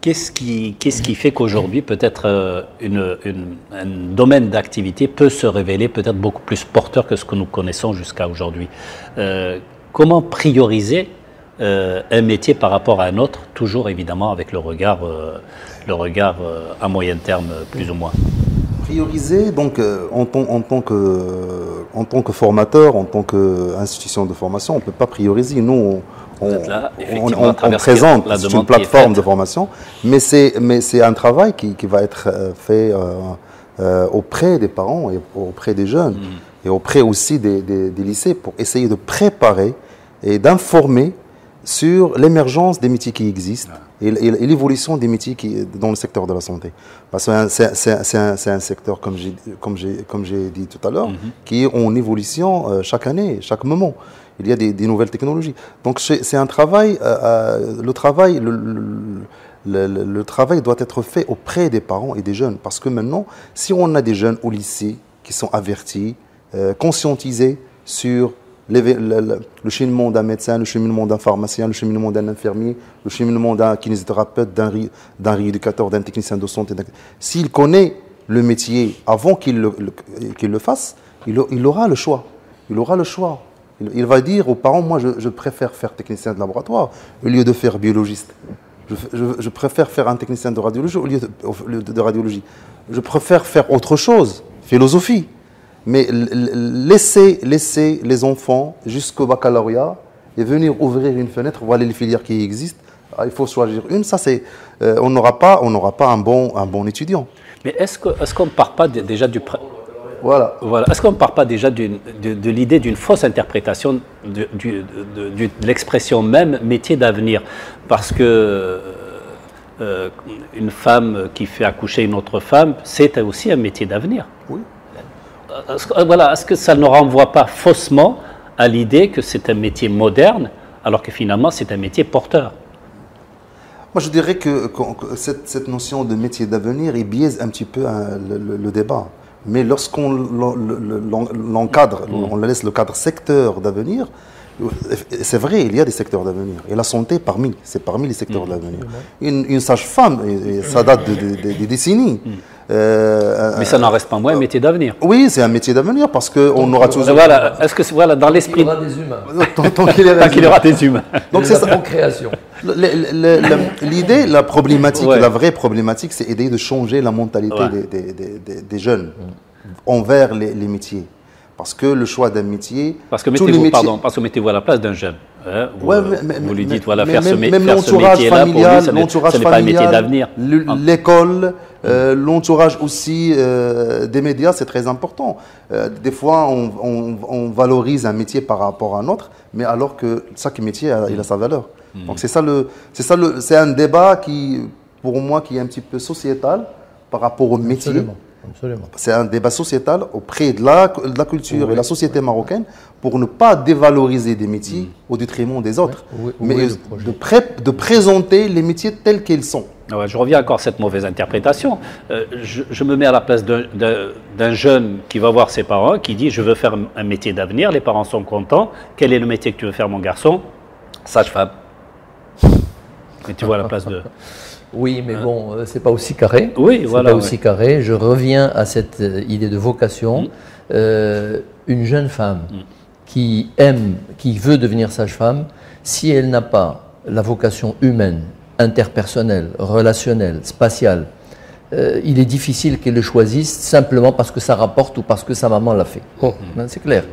Qu'est-ce qui fait qu'aujourd'hui, peut-être un domaine d'activité peut se révéler peut-être beaucoup plus porteur que ce que nous connaissons jusqu'à aujourd'hui? comment prioriser un métier par rapport à un autre, toujours évidemment avec le regard à moyen terme plus ou moins. Prioriser, donc en tant que formateur, en tant qu'institution de formation, on ne peut pas prioriser. Nous, on présente une plateforme de formation, mais c'est un travail qui va être fait auprès des parents et auprès des jeunes et auprès aussi des lycées pour essayer de préparer et d'informer sur l'émergence des métiers qui existent et l'évolution des métiers dans le secteur de la santé. Parce que c'est un secteur, comme j'ai dit tout à l'heure, qui est en évolution chaque année, chaque moment. Il y a des nouvelles technologies. Donc c'est un travail, le travail doit être fait auprès des parents et des jeunes. Parce que maintenant, si on a des jeunes au lycée qui sont avertis, conscientisés sur le cheminement d'un médecin, le cheminement d'un pharmacien, le cheminement d'un infirmier, le cheminement d'un kinésithérapeute, d'un rééducateur, d'un technicien de santé. S'il connaît le métier avant qu'il le fasse, il aura le choix. Il aura le choix. Il va dire aux parents, moi je préfère faire technicien de laboratoire au lieu de faire biologiste. Je préfère faire un technicien de radiologie au lieu de radiologie. Je préfère faire autre chose, philosophie. Mais laisser les enfants jusqu'au baccalauréat et venir ouvrir une fenêtre, voilà les filières qui existent, il faut choisir une, ça c'est, on n'aura pas un bon étudiant. Mais est-ce qu'on ne part pas déjà du... Voilà. Est-ce qu'on ne part pas déjà de l'idée d'une fausse interprétation de l'expression même métier d'avenir? Parce que une femme qui fait accoucher une autre femme, c'est aussi un métier d'avenir. Oui. Est-ce que ça ne renvoie pas faussement à l'idée que c'est un métier moderne, alors que finalement c'est un métier porteur? Moi je dirais que cette notion de métier d'avenir, il biaise un petit peu le débat. Mais lorsqu'on l'encadre, on laisse le cadre secteur d'avenir, c'est vrai, il y a des secteurs d'avenir. Et la santé, c'est parmi les secteurs d'avenir. Une sage-femme, ça date des décennies. Mais ça n'en reste pas moins un métier d'avenir. Oui, c'est un métier d'avenir parce qu'on aura toujours... Voilà, est-ce que voilà, dans l'esprit... Il y aura des humains. Tant qu'il y aura des humains. Donc c'est ça. En création. L'idée, la problématique, la vraie problématique, c'est aider de changer la mentalité des jeunes envers les métiers. Parce que le choix d'un métier... Parce que mettez-vous à la place d'un jeune. Hein, vous lui dites, voilà, faire ce métier-là, pour lui, ce n'est pas un métier d'avenir. L'école, l'entourage aussi des médias, c'est très important. Des fois, on valorise un métier par rapport à un autre, mais alors que chaque métier, il a sa valeur. Donc c'est un débat qui, pour moi, qui est un petit peu sociétal par rapport au métier. Absolument. C'est un débat sociétal auprès de la culture et la société marocaine pour ne pas dévaloriser des métiers au détriment des autres, mais de présenter les métiers tels qu'ils sont. Ouais, je reviens encore à cette mauvaise interprétation. Je me mets à la place d'un jeune qui va voir ses parents, qui dit « je veux faire un métier d'avenir », les parents sont contents. Quel est le métier que tu veux faire, mon garçon? Sage-femme. Mais tu vois à la place de... Oui, mais bon, c'est pas aussi carré. Oui, voilà. C'est pas aussi carré. Je reviens à cette idée de vocation. Une jeune femme qui veut devenir sage-femme, si elle n'a pas la vocation humaine, interpersonnelle, relationnelle, spatiale, il est difficile qu'elle le choisisse simplement parce que ça rapporte ou parce que sa maman l'a fait. C'est clair.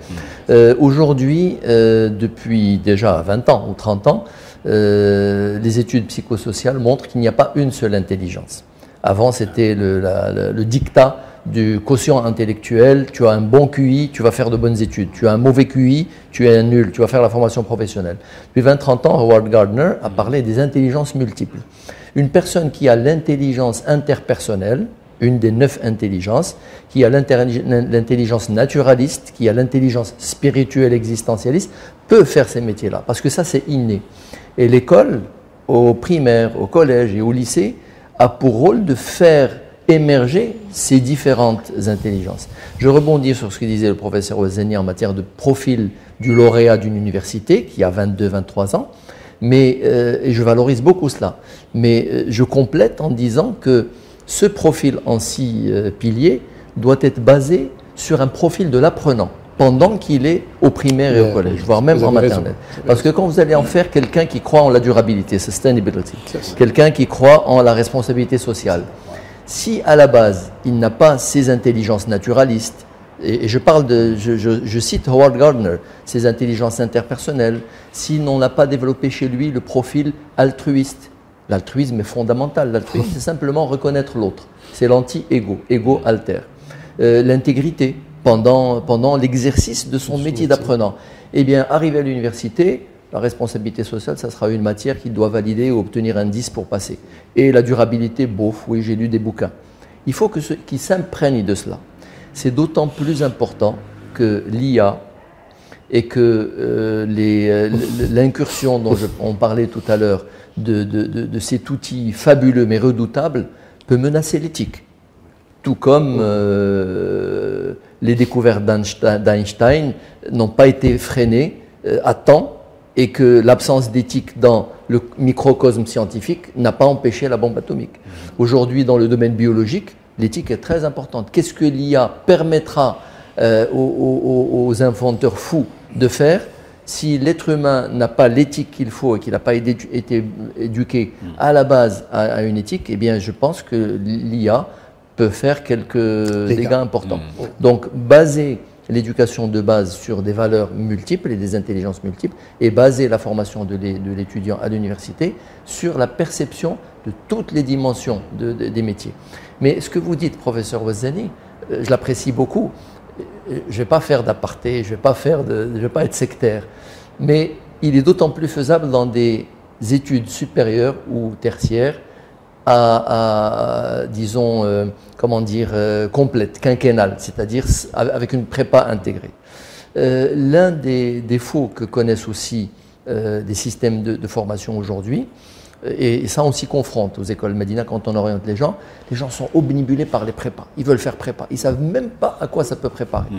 Aujourd'hui, depuis déjà 20 ans ou 30 ans, les études psychosociales montrent qu'il n'y a pas une seule intelligence. Avant, c'était le dictat du quotient intellectuel. Tu as un bon QI, tu vas faire de bonnes études. Tu as un mauvais QI, tu es un nul, tu vas faire la formation professionnelle. Depuis 20-30 ans, Howard Gardner a parlé des intelligences multiples. Une personne qui a l'intelligence interpersonnelle, une des 9 intelligences, qui a l'intelligence naturaliste, qui a l'intelligence spirituelle existentialiste, peut faire ces métiers-là, parce que ça c'est inné. Et l'école, au primaire, au collège et au lycée, a pour rôle de faire émerger ces différentes intelligences. Je rebondis sur ce que disait le professeur Ouazani en matière de profil du lauréat d'une université, qui a 22-23 ans, et je valorise beaucoup cela. Mais je complète en disant que ce profil en 6 piliers doit être basé sur un profil de l'apprenant. pendant qu'il est au primaire et au collège, voire même en maternelle. Parce que quand vous allez en faire quelqu'un qui croit en la durabilité, sustainability, quelqu'un qui croit en la responsabilité sociale, si à la base il n'a pas ces intelligences naturalistes, et je cite Howard Gardner, ces intelligences interpersonnelles, si on n'a pas développé chez lui le profil altruiste, l'altruisme est fondamental, l'altruisme c'est simplement reconnaître l'autre, c'est l'anti-ego, ego alter, l'intégrité, pendant l'exercice de son métier d'apprenant. Eh bien, arrivé à l'université, la responsabilité sociale, ça sera une matière qu'il doit valider ou obtenir un 10 pour passer. Et la durabilité, bof, oui, j'ai lu des bouquins. Il faut qu'il s'imprègne de cela. C'est d'autant plus important que l'IA et que l'incursion dont on parlait tout à l'heure de cet outil fabuleux mais redoutable peut menacer l'éthique. Tout comme les découvertes d'Einstein n'ont pas été freinées à temps et que l'absence d'éthique dans le microcosme scientifique n'a pas empêché la bombe atomique. Aujourd'hui, dans le domaine biologique, l'éthique est très importante. Qu'est-ce que l'IA permettra aux inventeurs fous de faire si l'être humain n'a pas l'éthique qu'il faut et qu'il n'a pas été éduqué à la base à une éthique? Eh bien, je pense que l'IA peut faire quelques dégâts importants. Donc, baser l'éducation de base sur des valeurs multiples et des intelligences multiples et baser la formation de l'étudiant à l'université sur la perception de toutes les dimensions des métiers. Mais ce que vous dites, professeur Ouazzani, je l'apprécie beaucoup. Je ne vais pas faire d'aparté, je ne vais pas être sectaire, mais il est d'autant plus faisable dans des études supérieures ou tertiaires disons, complète, quinquennale, c'est-à-dire avec une prépa intégrée. L'un des défauts que connaissent aussi des systèmes de formation aujourd'hui, et ça on s'y confronte aux écoles Medina quand on oriente les gens sont obnubilés par les prépas, ils veulent faire prépa, ils ne savent même pas à quoi ça peut préparer.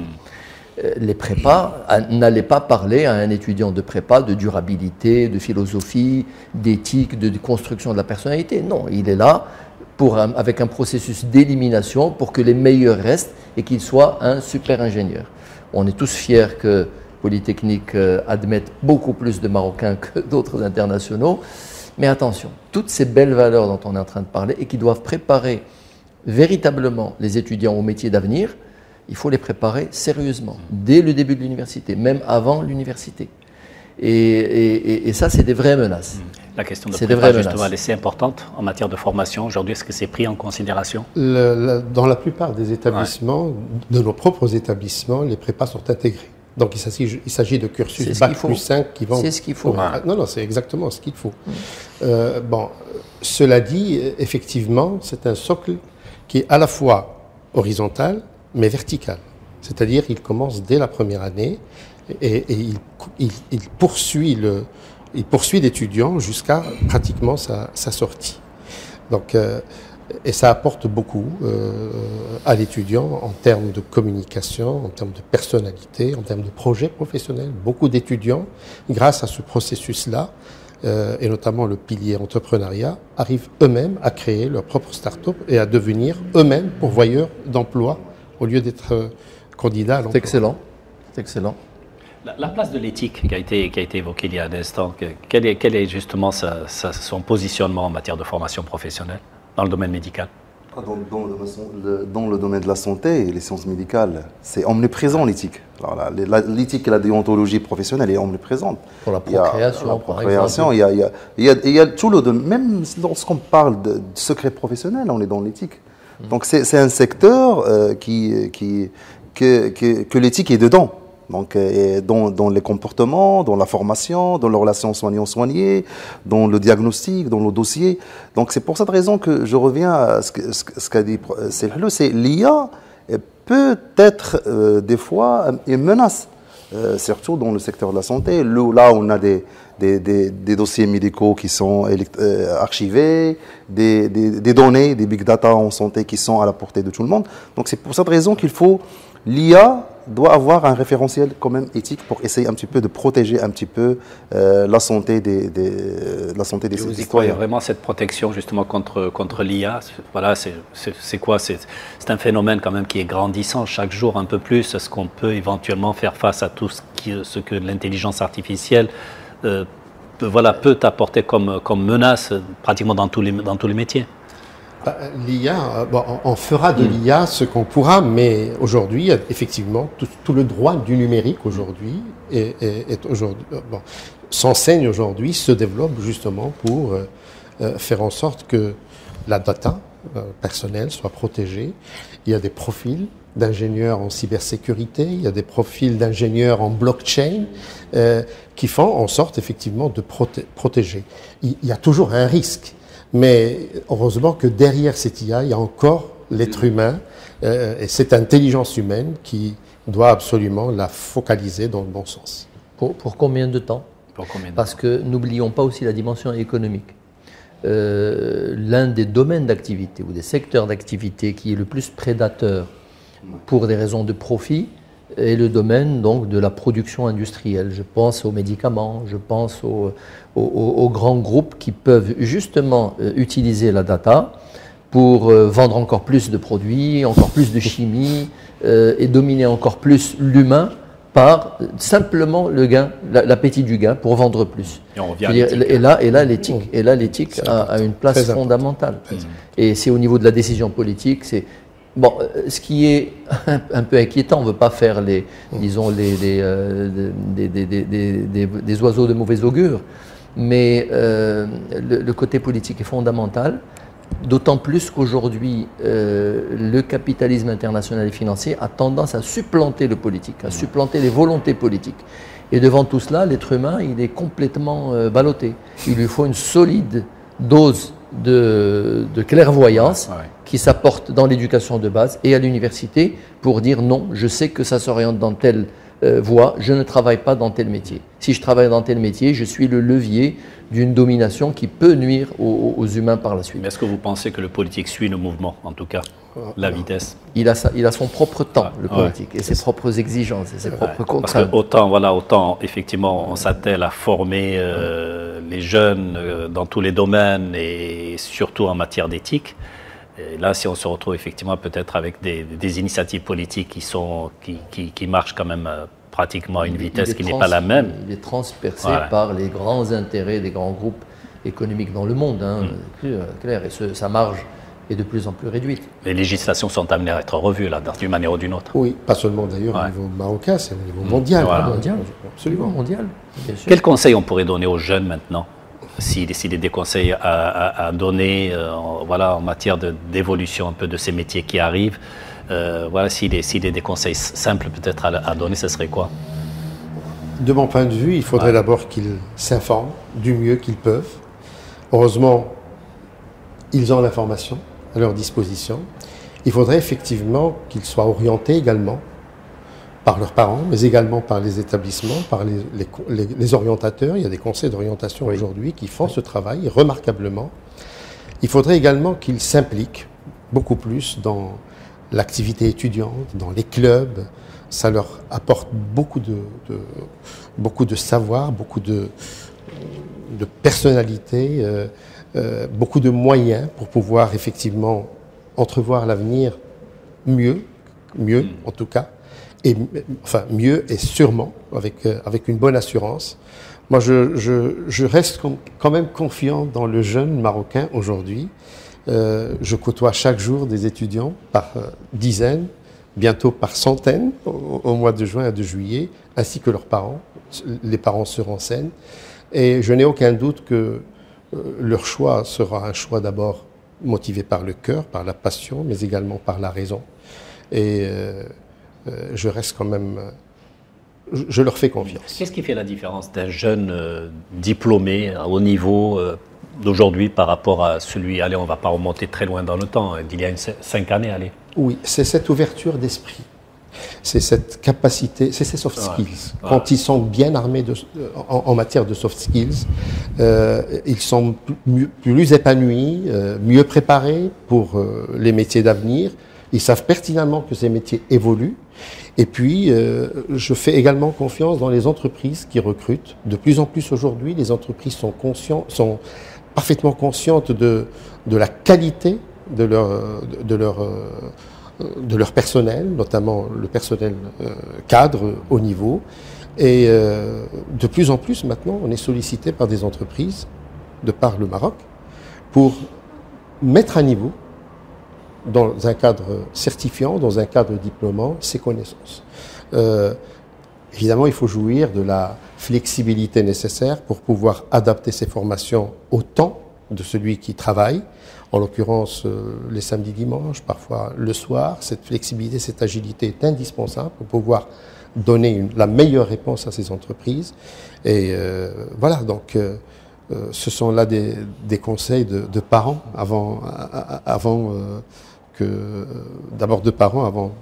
Les prépas n'allaient pas parler à un étudiant de prépa de durabilité, de philosophie, d'éthique, de construction de la personnalité. Non, il est là avec un processus d'élimination pour que les meilleurs restent et qu'il soit un super ingénieur. On est tous fiers que Polytechnique admette beaucoup plus de Marocains que d'autres internationaux. Mais attention, toutes ces belles valeurs dont on est en train de parler et qui doivent préparer véritablement les étudiants au métier d'avenir, il faut les préparer sérieusement, dès le début de l'université, même avant l'université. Et ça, c'est des vraies menaces. La question de prépa, justement, elle est assez importante en matière de formation. Aujourd'hui, est-ce que c'est pris en considération? Dans la plupart des établissements, de nos propres établissements, les prépas sont intégrés. Donc, il s'agit de cursus Bac plus 5 qui vont... C'est ce qu'il faut. Non, c'est exactement ce qu'il faut. Cela dit, effectivement, c'est un socle qui est à la fois horizontal, mais vertical. C'est-à-dire qu'il commence dès la première année et il poursuit l'étudiant jusqu'à pratiquement sa sortie. Donc, et ça apporte beaucoup à l'étudiant en termes de communication, en termes de personnalité, en termes de projet professionnel. Beaucoup d'étudiants, grâce à ce processus-là, et notamment le pilier entrepreneuriat, arrivent eux-mêmes à créer leur propre start-up et à devenir eux-mêmes pourvoyeurs d'emploi au lieu d'être candidats à l'emploi. C'est excellent. C'est excellent. La place de l'éthique qui a été évoquée il y a un instant, quel est justement son positionnement en matière de formation professionnelle dans le domaine médical? Dans le domaine de la santé et les sciences médicales, c'est omniprésent l'éthique. L'éthique et la déontologie professionnelle est omniprésente. Pour la procréation, par exemple. Il y a tout le domaine. Même lorsqu'on parle de secret professionnel, on est dans l'éthique. Donc c'est un secteur que l'éthique est dedans. Donc, dans les comportements, dans la formation, dans les relations soignant-soigné, dans le diagnostic, dans le dossier. Donc, c'est pour cette raison que je reviens à ce qu'a dit Selhlou, c'est l'IA peut être des fois une menace, surtout dans le secteur de la santé. Là, on a des dossiers médicaux qui sont archivés, des données, des big data en santé qui sont à la portée de tout le monde. Donc, c'est pour cette raison qu'il faut l'IA doit avoir un référentiel quand même éthique pour essayer un petit peu de protéger un petit peu la santé des Vous y citoyens. croyez vraiment cette protection justement contre l'IA? Voilà, c'est quoi? C'est un phénomène quand même qui est grandissant chaque jour un peu plus. Est-ce qu'on peut éventuellement faire face à tout ce que l'intelligence artificielle peut apporter comme menace pratiquement dans tous les métiers? L'IA, on fera de l'IA ce qu'on pourra, mais aujourd'hui, effectivement, tout le droit du numérique aujourd'hui s'enseigne aujourd'hui, se développe justement pour faire en sorte que la data personnelle soit protégée. Il y a des profils d'ingénieurs en cybersécurité, il y a des profils d'ingénieurs en blockchain qui font en sorte effectivement de protéger. Il y a toujours un risque. Mais heureusement que derrière cette IA, il y a encore l'être humain et cette intelligence humaine qui doit absolument la focaliser dans le bon sens. Pour combien de temps? Parce que n'oublions pas aussi la dimension économique. L'un des domaines d'activité ou des secteurs d'activité qui est le plus prédateur pour des raisons de profit est le domaine donc de la production industrielle. Je pense aux médicaments, je pense aux grands groupes qui peuvent justement utiliser la data pour vendre encore plus de produits, encore plus de chimie et dominer encore plus l'humain par simplement le gain, l'appétit du gain pour vendre plus. Et là, l'éthique a une place fondamentale. Et c'est au niveau de la décision politique, bon, ce qui est un peu inquiétant, on ne veut pas faire des oiseaux de mauvais augure, mais le côté politique est fondamental, d'autant plus qu'aujourd'hui, le capitalisme international et financier a tendance à supplanter le politique, à supplanter les volontés politiques. Et devant tout cela, l'être humain, il est complètement ballotté. Il lui faut une solide dose de clairvoyance qui s'apporte dans l'éducation de base et à l'université pour dire non, je sais que ça s'oriente dans telle voie, je ne travaille pas dans tel métier. Si je travaille dans tel métier, je suis le levier d'une domination qui peut nuire aux humains par la suite. Mais est-ce que vous pensez que le politique suit le mouvement, en tout cas, la vitesse? Il a son propre temps, le politique, et ses propres exigences, et ses propres contraintes. Parce que autant effectivement, on s'attelle à former les jeunes dans tous les domaines et surtout en matière d'éthique. Et là, si on se retrouve effectivement peut-être avec des initiatives politiques qui marchent quand même pratiquement à une vitesse qui n'est pas la même. Il est transpercé par les grands intérêts des grands groupes économiques dans le monde, clair, et sa marge est de plus en plus réduite. Les législations sont amenées à être revues là, d'une manière ou d'une autre. Oui, pas seulement d'ailleurs au niveau marocain, c'est au niveau mondial. Mondial, absolument mondial. Bien sûr. Quels conseils on pourrait donner aux jeunes maintenant, s'il y a des conseils à donner en matière d'évolution un peu de ces métiers qui arrivent? S'il y a des conseils simples peut-être à donner, ce serait quoi? De mon point de vue, il faudrait d'abord qu'ils s'informent du mieux qu'ils peuvent. Heureusement, ils ont l'information à leur disposition. Il faudrait effectivement qu'ils soient orientés également par leurs parents, mais également par les établissements, par les orientateurs. Il y a des conseils d'orientation aujourd'hui qui font ce travail remarquablement. Il faudrait également qu'ils s'impliquent beaucoup plus dans l'activité étudiante, dans les clubs. Ça leur apporte beaucoup de savoir, beaucoup de personnalité, beaucoup de moyens pour pouvoir effectivement entrevoir l'avenir mieux en tout cas, mieux et sûrement, avec une bonne assurance. Moi, je reste quand même confiant dans le jeune Marocain aujourd'hui. Je côtoie chaque jour des étudiants par dizaines, bientôt par centaines au mois de juin et de juillet, ainsi que leurs parents. Les parents se renseignent. Et je n'ai aucun doute que leur choix sera un choix d'abord motivé par le cœur, par la passion, mais également par la raison. Et je reste quand même... Je leur fais confiance. Qu'est-ce qui fait la différence d'un jeune diplômé à haut niveau d'aujourd'hui par rapport à celui, on ne va pas remonter très loin dans le temps, d'il y a 5 années, Oui, c'est cette ouverture d'esprit, c'est cette capacité, c'est ces soft skills. Quand ils sont bien armés en matière de soft skills, ils sont plus épanouis, mieux préparés pour les métiers d'avenir, Ils savent pertinemment que ces métiers évoluent. Et puis, je fais également confiance dans les entreprises qui recrutent. De plus en plus aujourd'hui, les entreprises sont parfaitement conscientes de la qualité de leur personnel, notamment le personnel cadre haut niveau. Et de plus en plus, maintenant, on est sollicité par des entreprises, de par le Maroc, pour mettre à niveau, dans un cadre certifiant, dans un cadre diplômant, ses connaissances. Évidemment, il faut jouir de la flexibilité nécessaire pour pouvoir adapter ses formations au temps de celui qui travaille, en l'occurrence les samedis, dimanches, parfois le soir. Cette flexibilité, cette agilité est indispensable pour pouvoir donner la meilleure réponse à ces entreprises. Et voilà, donc ce sont là des conseils de parents d'abord de parents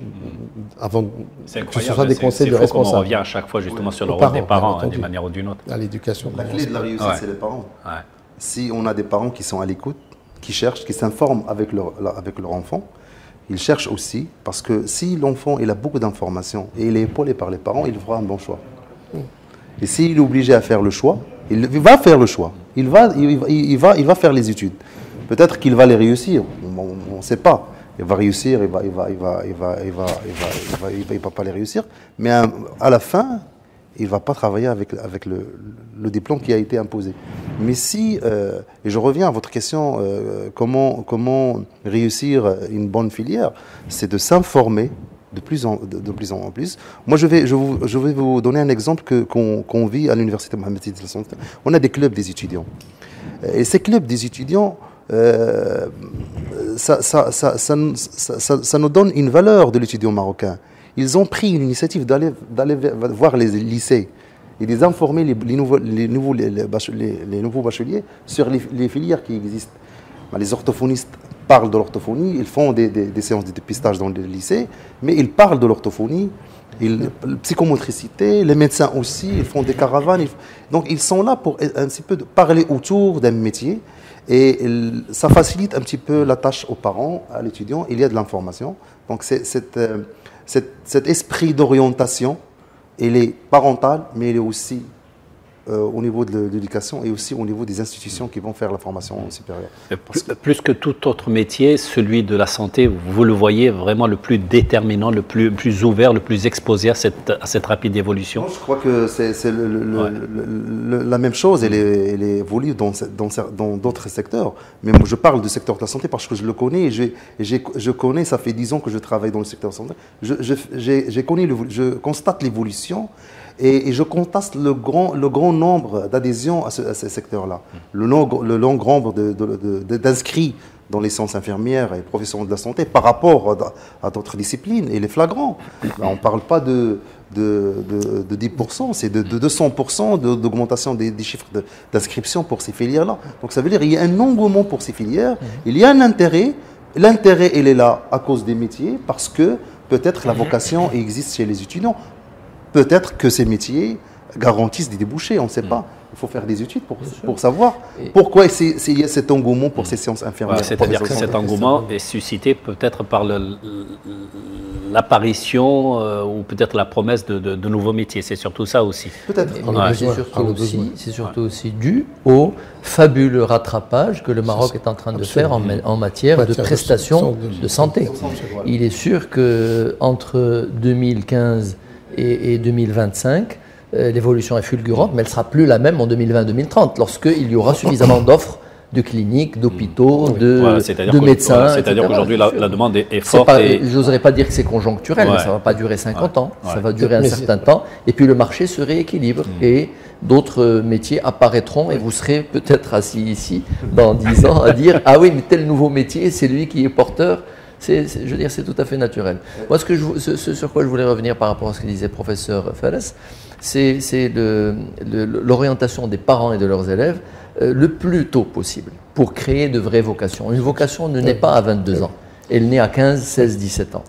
avant que ce soit des conseils de responsables. On revient à chaque fois justement sur le rôle des parents, d'une manière ou d'une autre. À l'éducation. La clé de la réussite, c'est les parents. Ouais. Si on a des parents qui sont à l'écoute, qui cherchent, qui s'informent avec leur enfant, ils cherchent aussi, parce que si l'enfant il a beaucoup d'informations et il est épaulé par les parents, il fera un bon choix. Et s'il est obligé à faire le choix, il va faire le choix. Il va faire les études. Peut-être qu'il va les réussir, on ne sait pas. Il va réussir, il va pas les réussir, mais à la fin, il ne va pas travailler avec le diplôme qui a été imposé. Mais si, et je reviens à votre question, comment réussir une bonne filière, c'est de s'informer de plus en plus. Moi, je vais vous donner un exemple qu'on vit à l'université Mohamed VI. On a des clubs des étudiants. Et ces clubs des étudiants, ça nous donne une valeur de l'étudiant marocain. Ils ont pris une initiative d'aller voir les lycées et de les informer les nouveaux bacheliers sur les filières qui existent. Les orthophonistes parlent de l'orthophonie, ils font des séances de dépistage dans les lycées, mais ils parlent de l'orthophonie, la psychomotricité, les médecins aussi, ils font des caravanes. Donc ils sont là pour un petit peu parler autour d'un métier. Et ça facilite un petit peu la tâche aux parents, à l'étudiant. Il y a de l'information. Donc cet esprit d'orientation, il est parental, mais il est aussi au niveau de l'éducation et aussi au niveau des institutions qui vont faire la formation supérieure. Plus que tout autre métier, celui de la santé, vous le voyez vraiment le plus déterminant, le plus ouvert, le plus exposé à cette rapide évolution. Non, je crois que c'est la même chose, elle évolue dans d'autres secteurs. Mais moi, je parle du secteur de la santé parce que je le connais et je connais, ça fait 10 ans que je travaille dans le secteur de la santé. Je constate l'évolution. Et je constate le grand nombre d'adhésions à ce secteur-là. Le long nombre d'inscrits dans les sciences infirmières et professionnels de la santé par rapport à d'autres disciplines, il est flagrant. On ne parle pas de 10%, c'est de 200% d'augmentation des chiffres d'inscription pour ces filières-là. Donc ça veut dire qu'il y a un engouement pour ces filières, il y a un intérêt. L'intérêt, il est là à cause des métiers, parce que peut-être la vocation existe chez les étudiants. Peut-être que ces métiers garantissent des débouchés, on ne sait pas. Il faut faire des études pour savoir pourquoi il y a cet engouement pour ces sciences infirmières. C'est-à-dire que cet engouement est suscité peut-être par l'apparition ou peut-être la promesse de nouveaux métiers. C'est surtout ça aussi. Peut-être. C'est surtout aussi dû au fabuleux rattrapage que le Maroc est en train de faire en matière de prestations de santé. Il est sûr qu'entre 2015 et 2025, l'évolution est fulgurante, mais elle ne sera plus la même en 2020-2030, lorsqu'il y aura suffisamment d'offres de cliniques, d'hôpitaux, de médecins. C'est-à-dire qu'aujourd'hui, la demande est forte. Je n'oserais pas dire que c'est conjoncturel, mais ça ne va pas durer 50 ans, ça va durer un certain temps, et puis le marché se rééquilibre, et d'autres métiers apparaîtront, et vous serez peut-être assis ici dans 10 ans à dire « Ah oui, mais tel nouveau métier, c'est lui qui est porteur ». Je veux dire, c'est tout à fait naturel. Moi, ce sur quoi je voulais revenir par rapport à ce que disait le professeur Fares, c'est l'orientation des parents et de leurs élèves le plus tôt possible pour créer de vraies vocations. Une vocation ne naît pas à 22 ans, elle naît à 15, 16, 17 ans.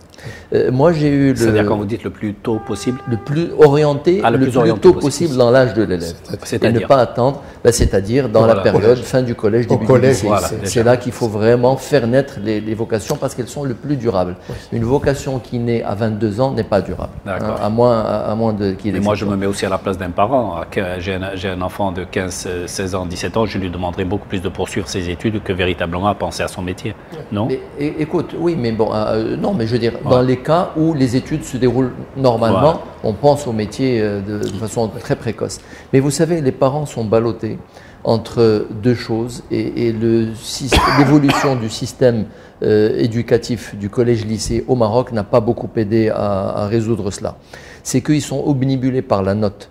Moi, j'ai eu C'est-à-dire quand vous dites le plus tôt possible? Le plus orienté, le plus tôt possible dans l'âge de l'élève. Et ne pas attendre, c'est-à-dire dans la période fin du collège, début du lycée. C'est là qu'il faut vraiment faire naître les vocations parce qu'elles sont le plus durables. Une vocation qui naît à 22 ans n'est pas durable, à moins qu'il y ait des. Moi, je me mets aussi à la place d'un parent. J'ai un enfant de 15, 16 ans, 17 ans, je lui demanderais beaucoup plus de poursuivre ses études que véritablement à penser à son métier. Non? Écoute, oui, mais bon, non, mais je veux dire, dans les cas où les études se déroulent normalement, on pense au métier de façon très précoce. Mais vous savez, les parents sont ballottés entre deux choses et l'évolution du système éducatif du collège-lycée au Maroc n'a pas beaucoup aidé à résoudre cela. C'est qu'ils sont obnubilés par la note.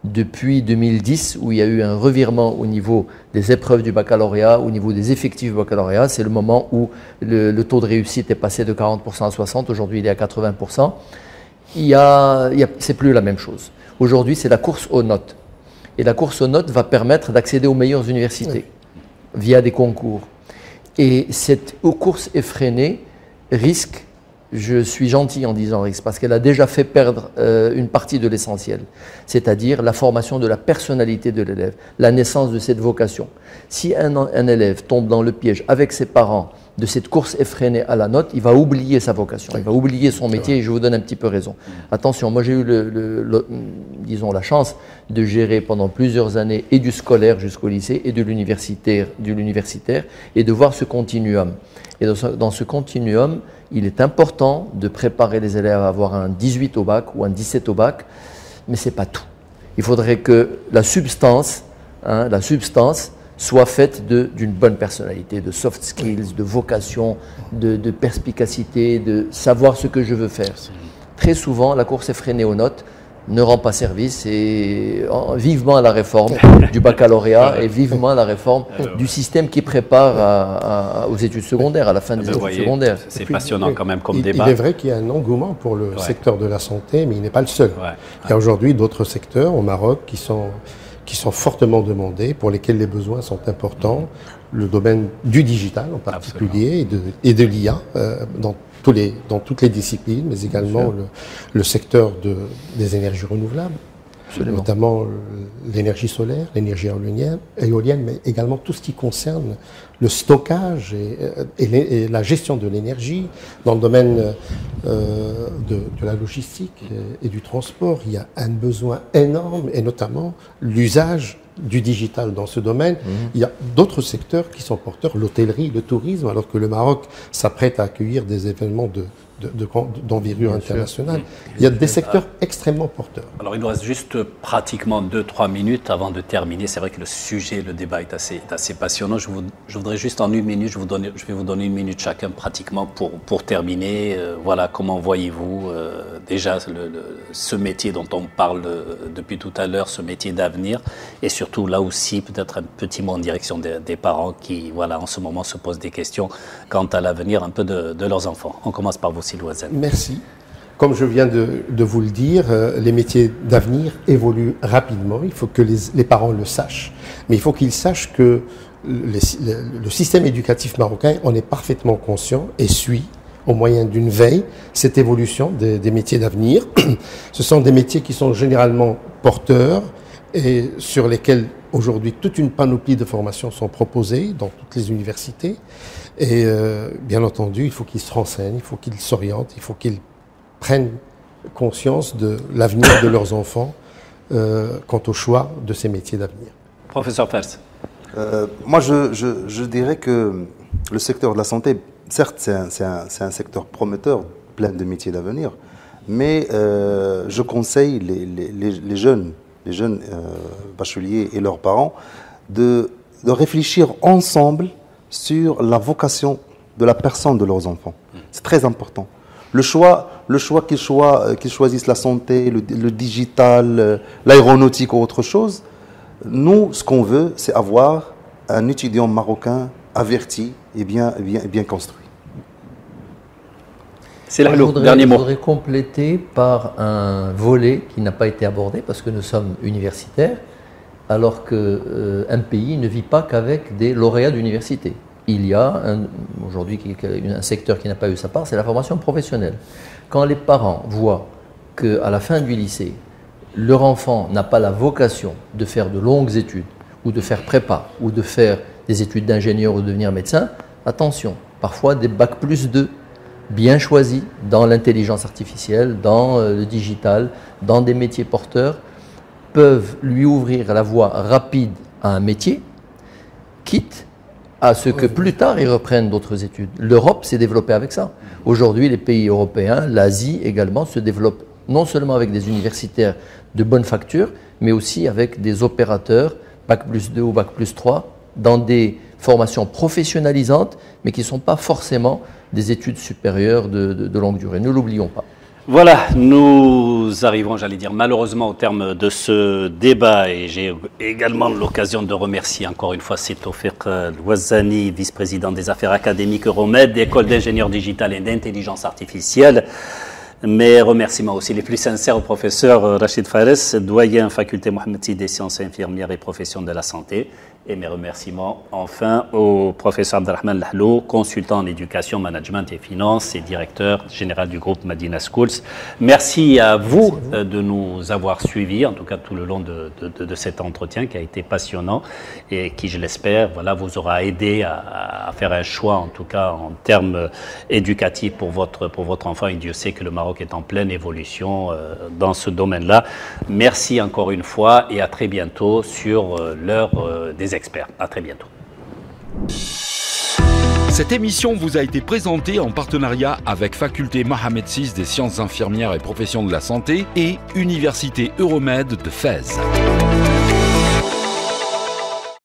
Depuis 2010, où il y a eu un revirement au niveau des épreuves du baccalauréat, au niveau des effectifs du baccalauréat, c'est le moment où le taux de réussite est passé de 40% à 60%, aujourd'hui il est à 80%. C'est plus la même chose. Aujourd'hui, c'est la course aux notes. Et la course aux notes va permettre d'accéder aux meilleures universités via des concours. Et cette course effrénée risque, je suis gentil en disant risque, parce qu'elle a déjà fait perdre une partie de l'essentiel, c'est-à-dire la formation de la personnalité de l'élève, la naissance de cette vocation. Si un élève tombe dans le piège avec ses parents de cette course effrénée à la note, il va oublier sa vocation, il va oublier son métier, et je vous donne un petit peu raison. Attention, moi j'ai eu disons la chance de gérer pendant plusieurs années et du scolaire jusqu'au lycée et de l'universitaire, et de voir ce continuum. Et dans ce continuum, il est important de préparer les élèves à avoir un 18 au bac ou un 17 au bac, mais ce n'est pas tout. Il faudrait que la substance soit faite d'une bonne personnalité, de soft skills, de vocation, de perspicacité, de savoir ce que je veux faire. Très souvent, la course effrénée aux notes ne rend pas service et vivement à la réforme du baccalauréat et vivement à la réforme du système qui prépare aux études secondaires, à la fin des études secondaires. C'est passionnant quand même comme débat. Il est vrai qu'il y a un engouement pour le secteur de la santé, mais il n'est pas le seul. Il y a aujourd'hui d'autres secteurs au Maroc qui sont fortement demandés, pour lesquels les besoins sont importants. Le domaine du digital en particulier et de l'IA dans toutes les disciplines, mais également le secteur des énergies renouvelables, notamment l'énergie solaire, l'énergie éolienne, mais également tout ce qui concerne le stockage et la gestion de l'énergie. Dans le domaine de la logistique et du transport, il y a un besoin énorme, et notamment l'usage du digital dans ce domaine. Il y a d'autres secteurs qui sont porteurs, l'hôtellerie, le tourisme, alors que le Maroc s'apprête à accueillir des événements d'envergure internationale. Il y a des secteurs extrêmement porteurs. Alors il nous reste juste pratiquement 2-3 minutes avant de terminer. C'est vrai que le débat est assez passionnant. Je voudrais juste en une minute, je vais vous donner une minute chacun pratiquement pour terminer. Voilà, comment voyez-vous déjà ce métier dont on parle depuis tout à l'heure, ce métier d'avenir, et surtout là aussi peut-être un petit mot en direction des parents qui, voilà, en ce moment se posent des questions quant à l'avenir un peu de leurs enfants. On commence par vous. Merci. Comme je viens de vous le dire, les métiers d'avenir évoluent rapidement. Il faut que les parents le sachent. Mais il faut qu'ils sachent que le système éducatif marocain en est parfaitement conscient et suit, au moyen d'une veille, cette évolution des métiers d'avenir. Ce sont des métiers qui sont généralement porteurs et sur lesquels aujourd'hui toute une panoplie de formations sont proposées dans toutes les universités. Et bien entendu, il faut qu'ils se renseignent, il faut qu'ils s'orientent, il faut qu'ils prennent conscience de l'avenir de leurs enfants quant au choix de ces métiers d'avenir. Professeur Fers. Moi, je dirais que le secteur de la santé, certes, c'est un secteur prometteur, plein de métiers d'avenir, mais je conseille les jeunes bacheliers et leurs parents de réfléchir ensemble sur la vocation de la personne de leurs enfants. C'est très important. Le choix qu'ils choisissent la santé, le digital, l'aéronautique ou autre chose, nous, ce qu'on veut, c'est avoir un étudiant marocain averti et bien construit. C'est là le dernier mot. Je voudrais compléter par un volet qui n'a pas été abordé parce que nous sommes universitaires, alors qu'un pays ne vit pas qu'avec des lauréats d'université. il y a aujourd'hui un secteur qui n'a pas eu sa part, c'est la formation professionnelle. Quand les parents voient qu'à la fin du lycée, leur enfant n'a pas la vocation de faire de longues études, ou de faire prépa, ou de faire des études d'ingénieur ou de devenir médecin, attention, parfois des bac+2 bien choisis dans l'intelligence artificielle, dans le digital, dans des métiers porteurs, peuvent lui ouvrir la voie rapide à un métier, quitte à ce que plus tard ils reprennent d'autres études. L'Europe s'est développée avec ça. Aujourd'hui, les pays européens, l'Asie également, se développent non seulement avec des universitaires de bonne facture, mais aussi avec des opérateurs bac+2 ou bac+3 dans des formations professionnalisantes, mais qui ne sont pas forcément des études supérieures de longue durée. Ne l'oublions pas. Voilà, nous arrivons, j'allais dire, malheureusement au terme de ce débat et j'ai également l'occasion de remercier encore une fois Tawfiq Louazani, vice-président des affaires académiques Euromed, école d'ingénieurs digital et d'intelligence artificielle. Mes remerciements aussi les plus sincères au professeur Rachid Fares, doyen faculté Mohamed VI des sciences infirmières et professions de la santé. Et mes remerciements enfin au professeur Abdelrahman Lahlou, consultant en éducation, management et finances et directeur général du groupe Madina Schools. Merci à vous de nous avoir suivis, en tout cas tout le long de cet entretien qui a été passionnant et qui, je l'espère, voilà, vous aura aidé à faire un choix, en tout cas en termes éducatifs pour votre enfant. Et Dieu sait que le Maroc est en pleine évolution dans ce domaine-là. Merci encore une fois et à très bientôt sur l'heure des experts. À très bientôt. Cette émission vous a été présentée en partenariat avec Faculté Mohamed VI des sciences infirmières et professions de la santé et Université Euromed de Fès.